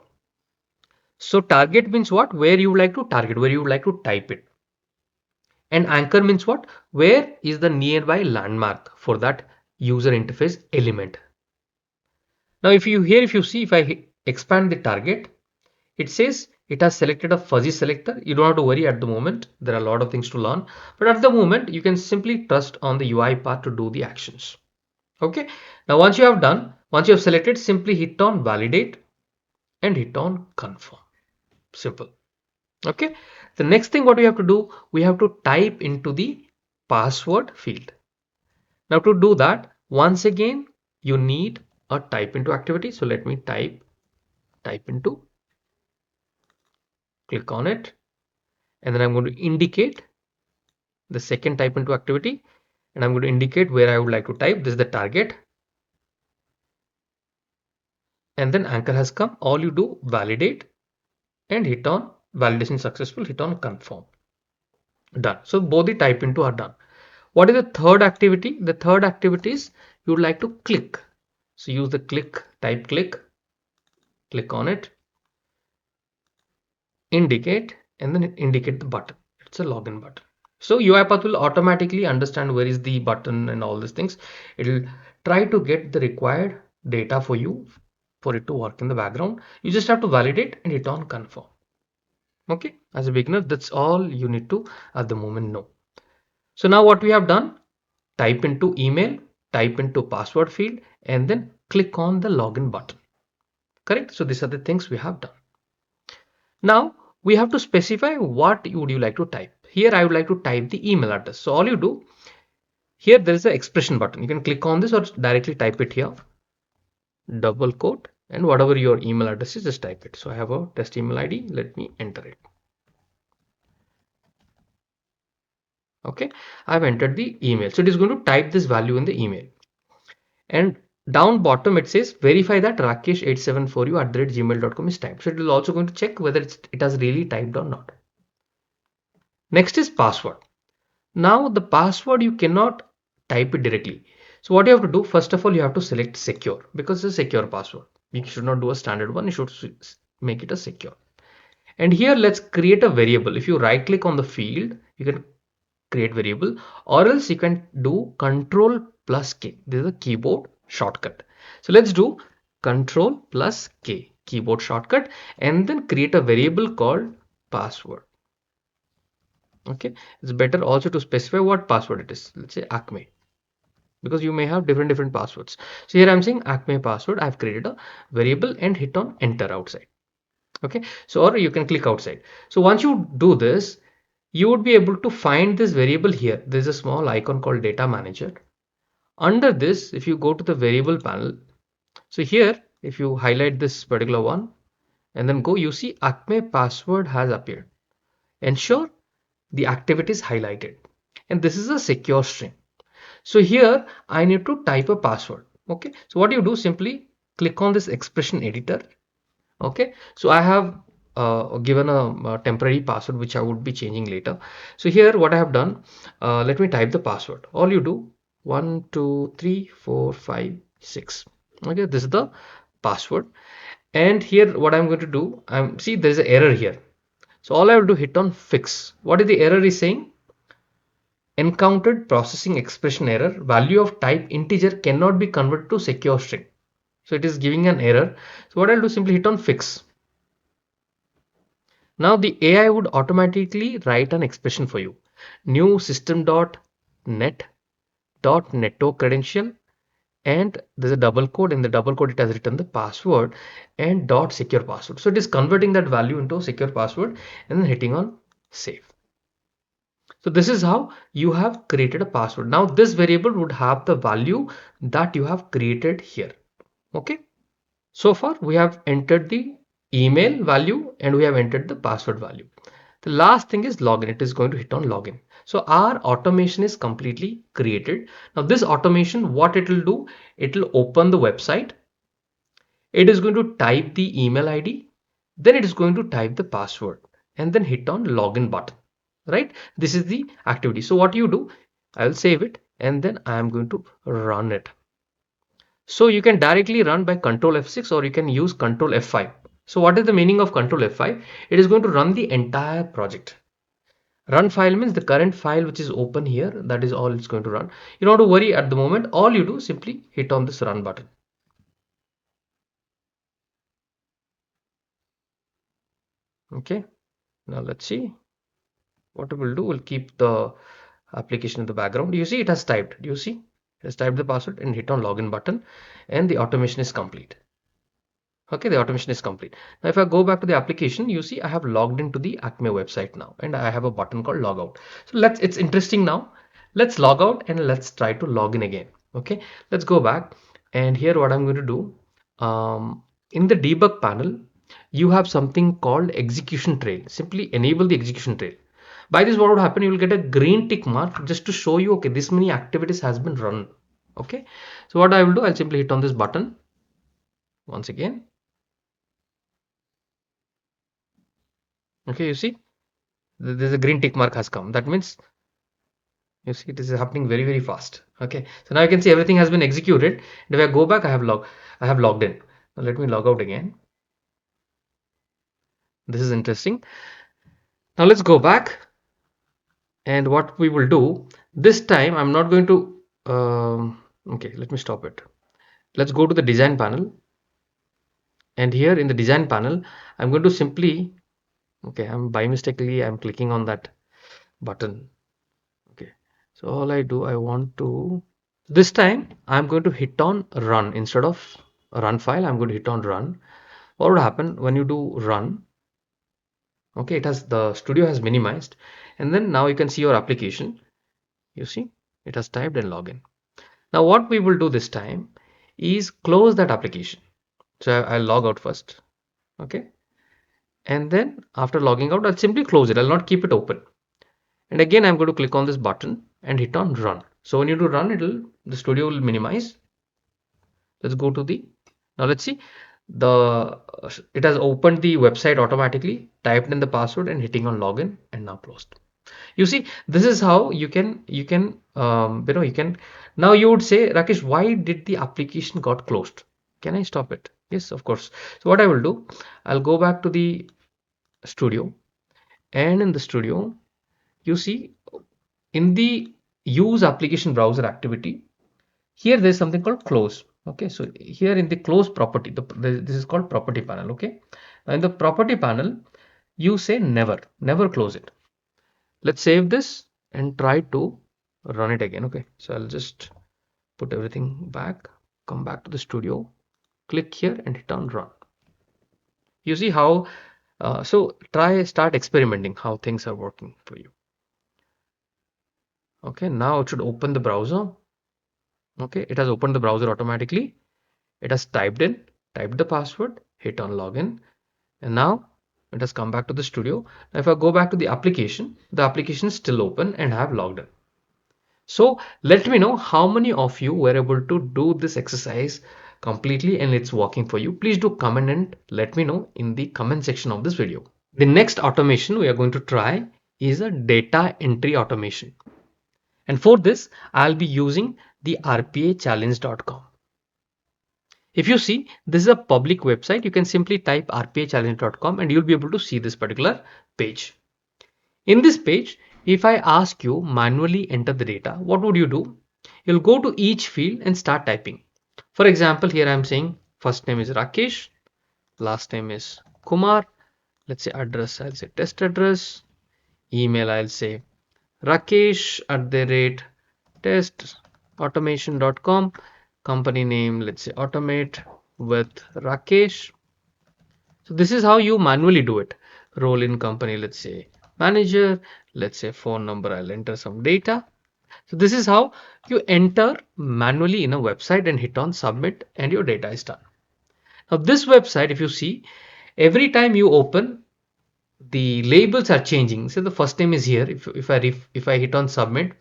So target means what? Where you would like to target, where you would like to type it. And anchor means what? Where is the nearby landmark for that user interface element. Now if you see, if I expand the target, it says it has selected a fuzzy selector. You don't have to worry at the moment. There are a lot of things to learn. But at the moment, you can simply trust on the UiPath to do the actions. Okay. Now, once you have selected, simply hit on validate and hit on confirm. Simple. Okay. The next thing what we have to do, we have to type into the password field. Now to do that, once again, you need a type into activity. So let me type into, click on it, and then I'm going to indicate the second type into activity, and I'm going to indicate where I would like to type. This is the target, and then anchor has come. All you do, validate and hit on validation successful, hit on confirm. Done. So both the type into are done. What is the third activity? The third activity is you would like to click. So use the type click on it, indicate, and then indicate the button. It's a login button. So UiPath will automatically understand where is the button and all these things. It will try to get the required data for you for it to work in the background. You just have to validate and hit on confirm. Okay, as a beginner, that's all you need to at the moment know. So now what we have done, type into email, type into password field, and then click on the login button. Correct? So these are the things we have done. Now we have to specify what would you like to type. Here I would like to type the email address. So all you do, here there is an expression button. You can click on this or directly type it here, double quote, and whatever your email address is, just type it. So I have a test email ID. Let me enter it. Okay, I've entered the email. So it is going to type this value in the email. And down bottom it says verify that rakesh874u@gmail.com is typed. So it will also going to check whether it has really typed or not. Next is password. Now the password you cannot type it directly. So what you have to do, first of all, you have to select secure because it's a secure password. You should not do a standard one. You should make it a secure. And here let's create a variable. If you right click on the field, you can create variable, or else you can do control plus K. This is a keyboard shortcut. So let's do control plus K keyboard shortcut and then create a variable called password. Okay, it's better also to specify what password it is. Let's say Acme, because you may have different passwords. So here I'm saying Acme password. I've created a variable and hit on enter outside. Okay, so or you can click outside. So once you do this, you would be able to find this variable here. There's a small icon called data manager. Under this, if you go to the variable panel, so here if you highlight this particular one and then go, you see Acme password has appeared. Ensure the activity is highlighted, and this is a secure string. So here I need to type a password. Okay, so what you do, simply click on this expression editor. Okay, so I have given a temporary password which I would be changing later. So here what I have done, let me type the password. All you do, 1 2 3 4 5 6. Okay, this is the password, And here what I'm going to do, see there's an error here. So all I have to hit on fix. What is the error is saying? Encountered processing expression error. Value of type integer cannot be converted to secure string. So it is giving an error. So what I'll do, simply hit on fix. Now the AI would automatically write an expression for you. New system.net.netto credential, and there's a double quote. In the double quote it has written the password and dot secure password. So it is converting that value into a secure password and then hitting on save. So this is how you have created a password. Now this variable would have the value that you have created here. Okay. So far we have entered the email value and we have entered the password value. The last thing is login. It is going to hit on login. So our automation is completely created. Now this automation, what it will do, it will open the website. It is going to type the email ID. Then it is going to type the password and then hit on login button, right? This is the activity. So what you do, I'll save it and then I am going to run it. So you can directly run by Control F6 or you can use Control F5. So what is the meaning of Control F5? It is going to run the entire project. Run file means the current file which is open here, that is all it's going to run. You don't have to worry at the moment. All you do, simply hit on this run button. Okay, now let's see what it will do. We'll keep the application in the background. You see it has typed. Do you see? It has typed the password and hit on login button and the automation is complete. Okay, the automation is complete. Now if I go back to the application, you see I have logged into the Acme website now and I have a button called logout. So it's interesting now. Let's log out and let's try to log in again. Okay, let's go back, and here what I'm going to do, in the debug panel you have something called execution trail. Simply enable the execution trail. By this, what would happen, you will get a green tick mark just to show you, okay, this many activities has been run. Okay, so what I will do, I'll simply hit on this button once again. Okay, you see there's a green tick mark has come. That means you see it is happening very, very fast. Okay, so now you can see everything has been executed. And if I go back, I have logged in. Now let me log out again. This is interesting. Now let's go back, and what we will do this time, I'm not going to okay, let me stop it. Let's go to the design panel, and here in the design panel I'm going to simply, okay, I'm by mistakenly I'm clicking on that button. Okay, so all I do, I want to, this time I'm going to hit on run instead of run file. I'm going to hit on run. What would happen when you do run? Okay, it has, the studio has minimized, and then now you can see your application. You see it has typed and login. Now what we will do this time is close that application. So I'll log out first. Okay, and then after logging out, I'll simply close it. I'll not keep it open. And again, I'm going to click on this button and hit on run. So when you do run, the studio will minimize. Let's go to the, now let's see, the it has opened the website automatically, typed in the password and hitting on login, and now closed. You see, this is how you can, now you would say, Rakesh, why did the application got closed? Can I stop it? Yes, of course. So what I will do, I'll go back to the studio, and in the studio, you see in the use application browser activity, here there's something called close. Okay, so here in the close property, this is called property panel. Okay, now in the property panel, you say never close it. Let's save this and try to run it again. Okay, so I'll just put everything back, come back to the studio, click here and hit on run. You see how, so start experimenting how things are working for you. Okay, now it should open the browser. Okay, it has opened the browser automatically. It has typed the password, hit on login, and now it has come back to the studio. Now if I go back to the application is still open and I have logged in. So let me know how many of you were able to do this exercise completely and it's working for you. Please do comment and let me know in the comment section of this video. The next automation we are going to try is a data entry automation. And for this, I'll be using the rpachallenge.com. If you see, this is a public website. You can simply type rpachallenge.com and you'll be able to see this particular page. In this page, if I ask you manually enter the data, what would you do? You'll go to each field and start typing. For example, here I'm saying first name is Rakesh, last name is Kumar. Let's say address, I'll say test address. Email, I'll say Rakesh at the rate test automation.com. Company name, let's say automate with Rakesh. So this is how you manually do it. Role in company, let's say manager, let's say phone number, I'll enter some data. So this is how you enter manually in a website and hit on submit and your data is done. Now this website, if you see, every time you open, the labels are changing. So the first name is here. If I hit on submit,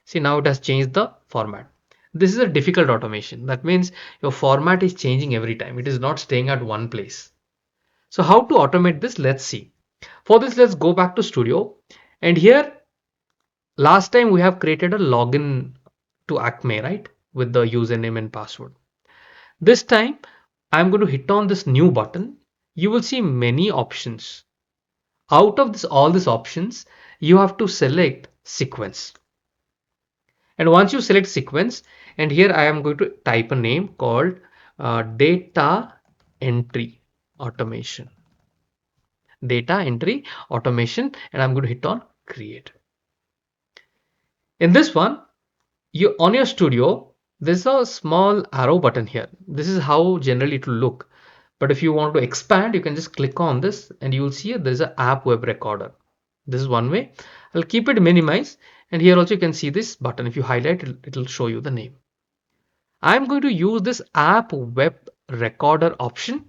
see now it has changed the format. This is a difficult automation. That means your format is changing every time. It is not staying at one place. So how to automate this? Let's see. For this, let's go back to Studio. And here, last time we have created a login to Acme, right? With the username and password. This time, I'm going to hit on this new button. You will see many options. Out of this, all these options, you have to select sequence. And once you select sequence, and here I am going to type a name called data entry automation. Data entry automation, and I'm going to hit on create. In this one, you on your studio, there's a small arrow button here. This is how generally it will look. But if you want to expand, you can just click on this and you will see there's an app web recorder. This is one way. I'll keep it minimized, and here also you can see this button. If you highlight it, it'll show you the name. I'm going to use this app web recorder option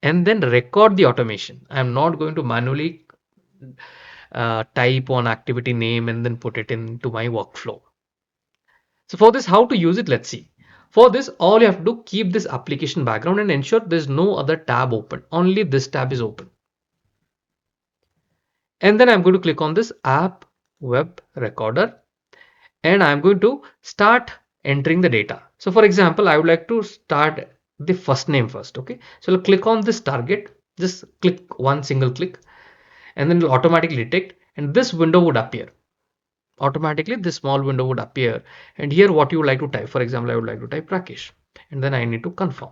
and then record the automation. I'm not going to manually type on activity name and then put it into my workflow. So for this, how to use it, let's see. For this, all you have to do, keep this application background and ensure there's no other tab open. Only this tab is open. And then I'm going to click on this app web recorder and I'm going to start entering the data. So for example, I would like to start the first name first. Okay. So I'll click on this target, just click one single click and then it'll automatically detect and this window would appear. Automatically this small window would appear and here what you would like to type. For example, I would like to type Rakesh and then I need to confirm.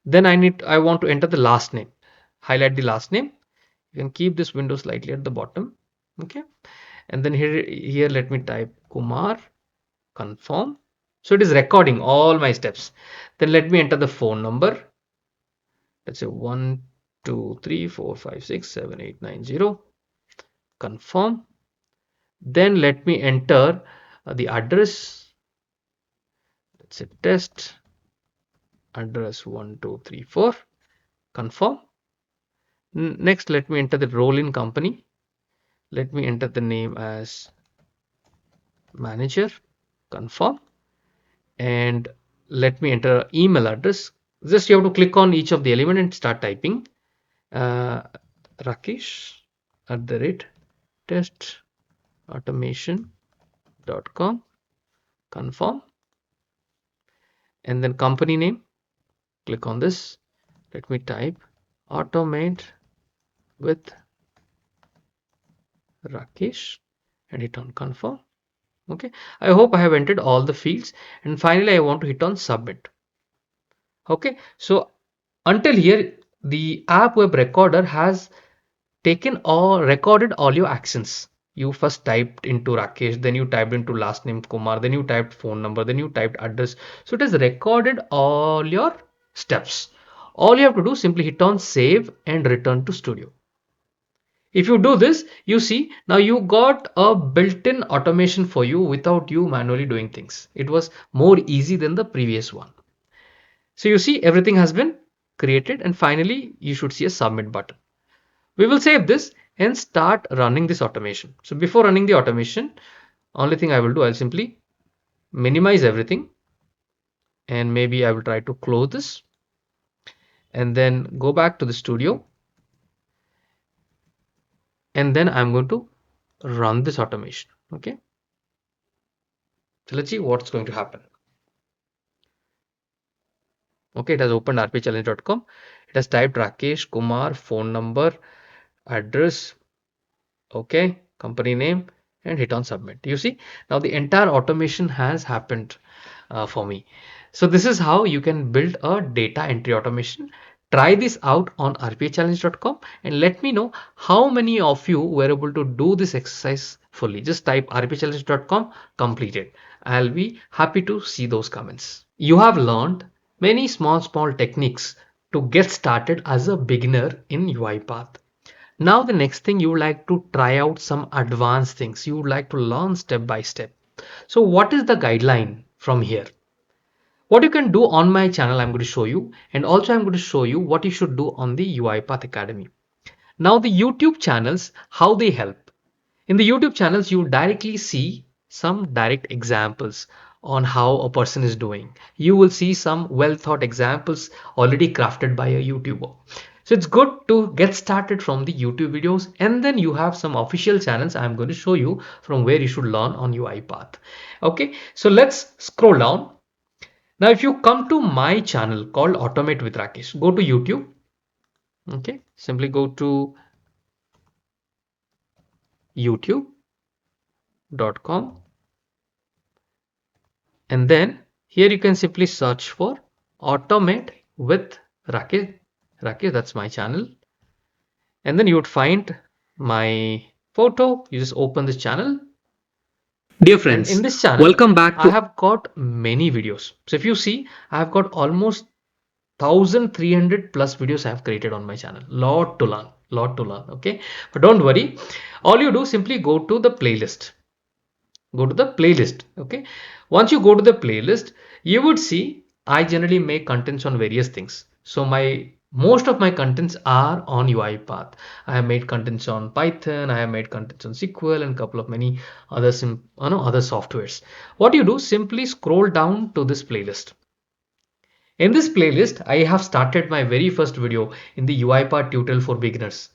Then I want to enter the last name. Highlight the last name. You can keep this window slightly at the bottom. Okay. And then here let me type Kumar, confirm. So it is recording all my steps. Then let me enter the phone number. Let's say 12345678990. Confirm. Then let me enter the address. Let's say test address 1234. Confirm. Next, let me enter the role in company. Let me enter the name as manager. Confirm. And let me enter email address. Just you have to click on each of the element and start typing Rakesh at the rate test automation.com. Confirm. And then company name, click on this. Let me type automate with Rakesh and hit on confirm. Okay, I hope I have entered all the fields and finally I want to hit on submit. Okay, so until here the app web recorder has taken or recorded all your actions. You first typed into Rakesh, then you typed into last name Kumar, then you typed phone number, then you typed address. So it has recorded all your steps. All you have to do, simply hit on save and return to studio. If you do this, you see now you got a built-in automation for you without you manually doing things. It was more easy than the previous one. So you see everything has been created and finally you should see a submit button. We will save this and start running this automation. So before running the automation, only thing I will do, I'll simply minimize everything and maybe I will try to close this and then go back to the studio and then I'm going to run this automation. Okay, so let's see what's going to happen. Okay, it has opened rpchallenge.com. It has typed Rakesh Kumar, phone number, address, okay, company name, and hit on submit. You see, now the entire automation has happened for me. So this is how you can build a data entry automation. Try this out on rpchallenge.com and let me know how many of you were able to do this exercise fully. Just type rpchallenge.com completed. I'll be happy to see those comments. You have learned many small techniques to get started as a beginner in UiPath. Now the next thing, you would like to try out some advanced things. You would like to learn step by step. So what is the guideline from here? What you can do on my channel, I'm going to show you, and also I'm going to show you what you should do on the UiPath Academy. Now the YouTube channels, how they help. In the YouTube channels, you directly see some direct examples on how a person is doing. You will see some well thought examples already crafted by a YouTuber. So it's good to get started from the YouTube videos, and then you have some official channels I'm going to show you from where you should learn on UiPath. Okay, so let's scroll down. Now, if you come to my channel called Automate with Rakesh, go to YouTube. Okay, simply go to youtube.com, and then here you can simply search for Automate with Rakesh. Rakesh, that's my channel. And then you would find my photo. You just open this channel. Dear And in friends, this channel, welcome back I to have got many videos. So if you see, I have got almost 1300 plus videos I have created on my channel. Lot to learn. Okay, but don't worry. All you do, simply go to the playlist. Go to the playlist. Okay, once you go to the playlist, you would see I generally make contents on various things. So my most of my contents are on UiPath. I have made contents on Python, I have made contents on SQL, and a couple of many other other softwares. What you do, simply scroll down to this playlist. In this playlist, I have started my very first video in the UiPath tutorial for beginners.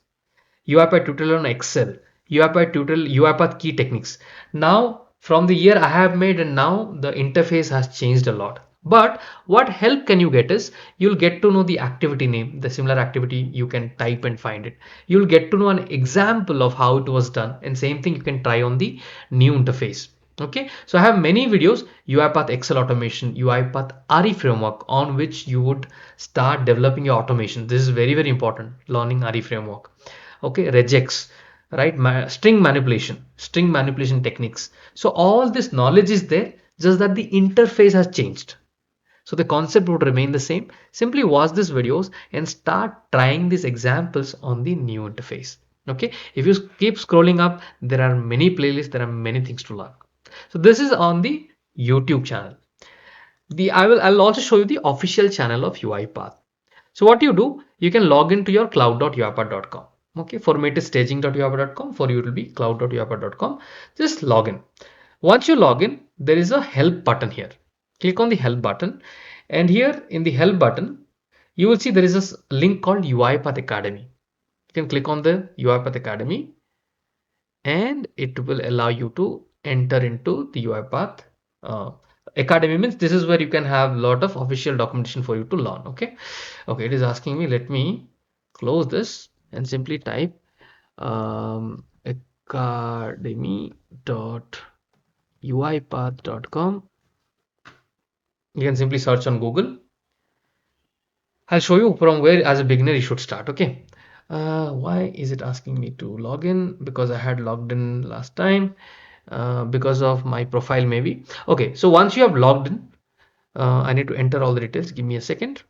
UiPath tutorial on Excel, UiPath tutorial, UiPath key techniques. Now, from the year I have made, and now the interface has changed a lot. But what help can you get is, you'll get to know the activity name, the similar activity you can type and find it. You'll get to know an example of how it was done, and same thing you can try on the new interface. Okay, so I have many videos: UiPath Excel automation, UiPath RE framework, on which you would start developing your automation. This is very important, learning RE framework. Okay, regex, right? String manipulation techniques. So all this knowledge is there, just that the interface has changed. So the concept would remain the same. Simply watch these videos and start trying these examples on the new interface. Okay, if you keep scrolling up, there are many playlists, there are many things to learn. So this is on the YouTube channel. I'll also show you the official channel of UiPath. So what you do, you can log into your cloud.uipath.com. Okay, for me it is staging.uipath.com. For you it will be cloud.uipath.com. Just log in. Once you log in, there is a help button here. Click on the help button, and here in the help button, you will see there is a link called UiPath Academy. You can click on the UiPath Academy, and it will allow you to enter into the UiPath uh, Academy. Means this is where you can have a lot of official documentation for you to learn. Okay, it is asking me, let me close this and simply type academy.uipath.com. You can simply search on Google. I'll show you from where as a beginner you should start. Okay, why is it asking me to log in? Because I had logged in last time, because of my profile maybe. Okay, so once you have logged in, I need to enter all the details. Give me a second.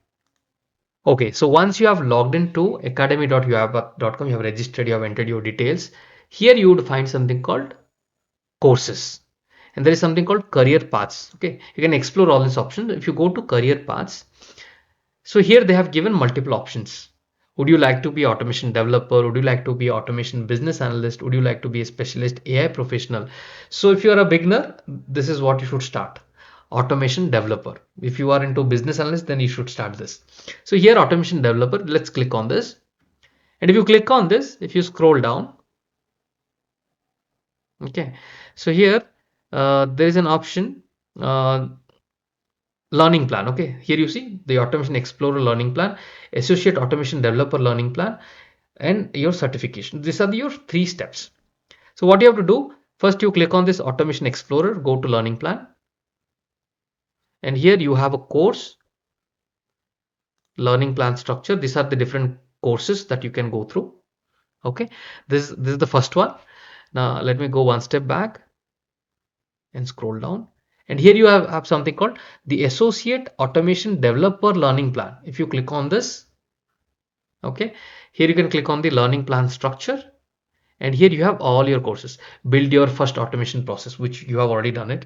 Okay, so once you have logged into academy.uipath.com, you have registered, you have entered your details. Here you would find something called courses, and there is something called career paths. Okay, you can explore all these options. If you go to career paths, so here they have given multiple options. Would you like to be automation developer? Would you like to be automation business analyst? Would you like to be a specialist AI professional? So if you are a beginner, this is what you should start. Automation developer. If you are into business analyst, then you should start this. So here, automation developer, let's click on this. And if you click on this, if you scroll down, okay, so here there is an option. Uh, learning plan. Okay, here you see the automation explorer learning plan, associate automation developer learning plan, and your certification. These are your 3 steps. So what you have to do, first you click on this automation explorer, go to learning plan, and here you have a course, learning plan structure. These are the different courses that you can go through. Okay, this is the first one. Now let me go one step back and scroll down, and here you have something called the associate automation developer learning plan. If you click on this, okay, here you can click on the learning plan structure, and here you have all your courses. Build your first automation process, which you have already done it.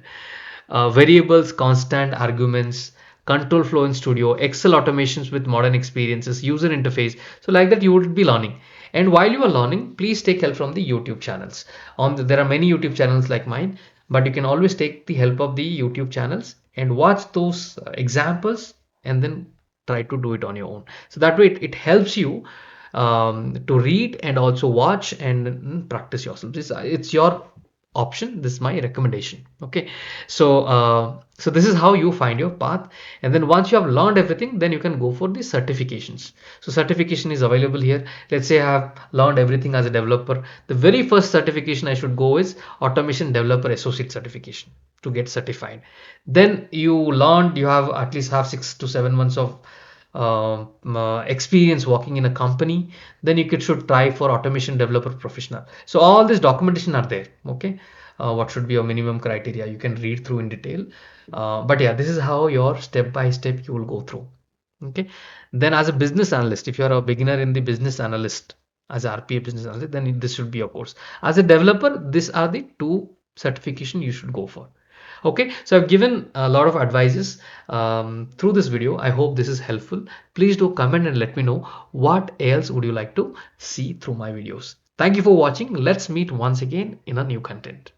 Variables, constant arguments, control flow in studio, Excel automations with modern experiences, user interface. So like that you would be learning. And while you are learning, please take help from the YouTube channels. There are many YouTube channels like mine, but you can always take the help of the YouTube channels and watch those examples, and then try to do it on your own. So that way it helps you to read and also watch and practice yourself. It's your option. This is my recommendation. Okay, so this is how you find your path, and then once you have learned everything, then you can go for the certifications. So certification is available here. Let's say I have learned everything as a developer. The very first certification I should go is automation developer associate certification to get certified. Then you have at least have 6 to 7 months of experience working in a company. Then you should try for automation developer professional. So all this documentation are there. Okay, what should be your minimum criteria, you can read through in detail. But yeah, this is how your step by step you will go through. Okay, then as a business analyst, if you are a beginner in the business analyst, as a RPA business analyst, then this should be your course. As a developer, these are the 2 certification you should go for. Okay, so I've given a lot of advices through this video. I hope this is helpful. Please do comment and let me know what else would you like to see through my videos. Thank you for watching. Let's meet once again in a new content.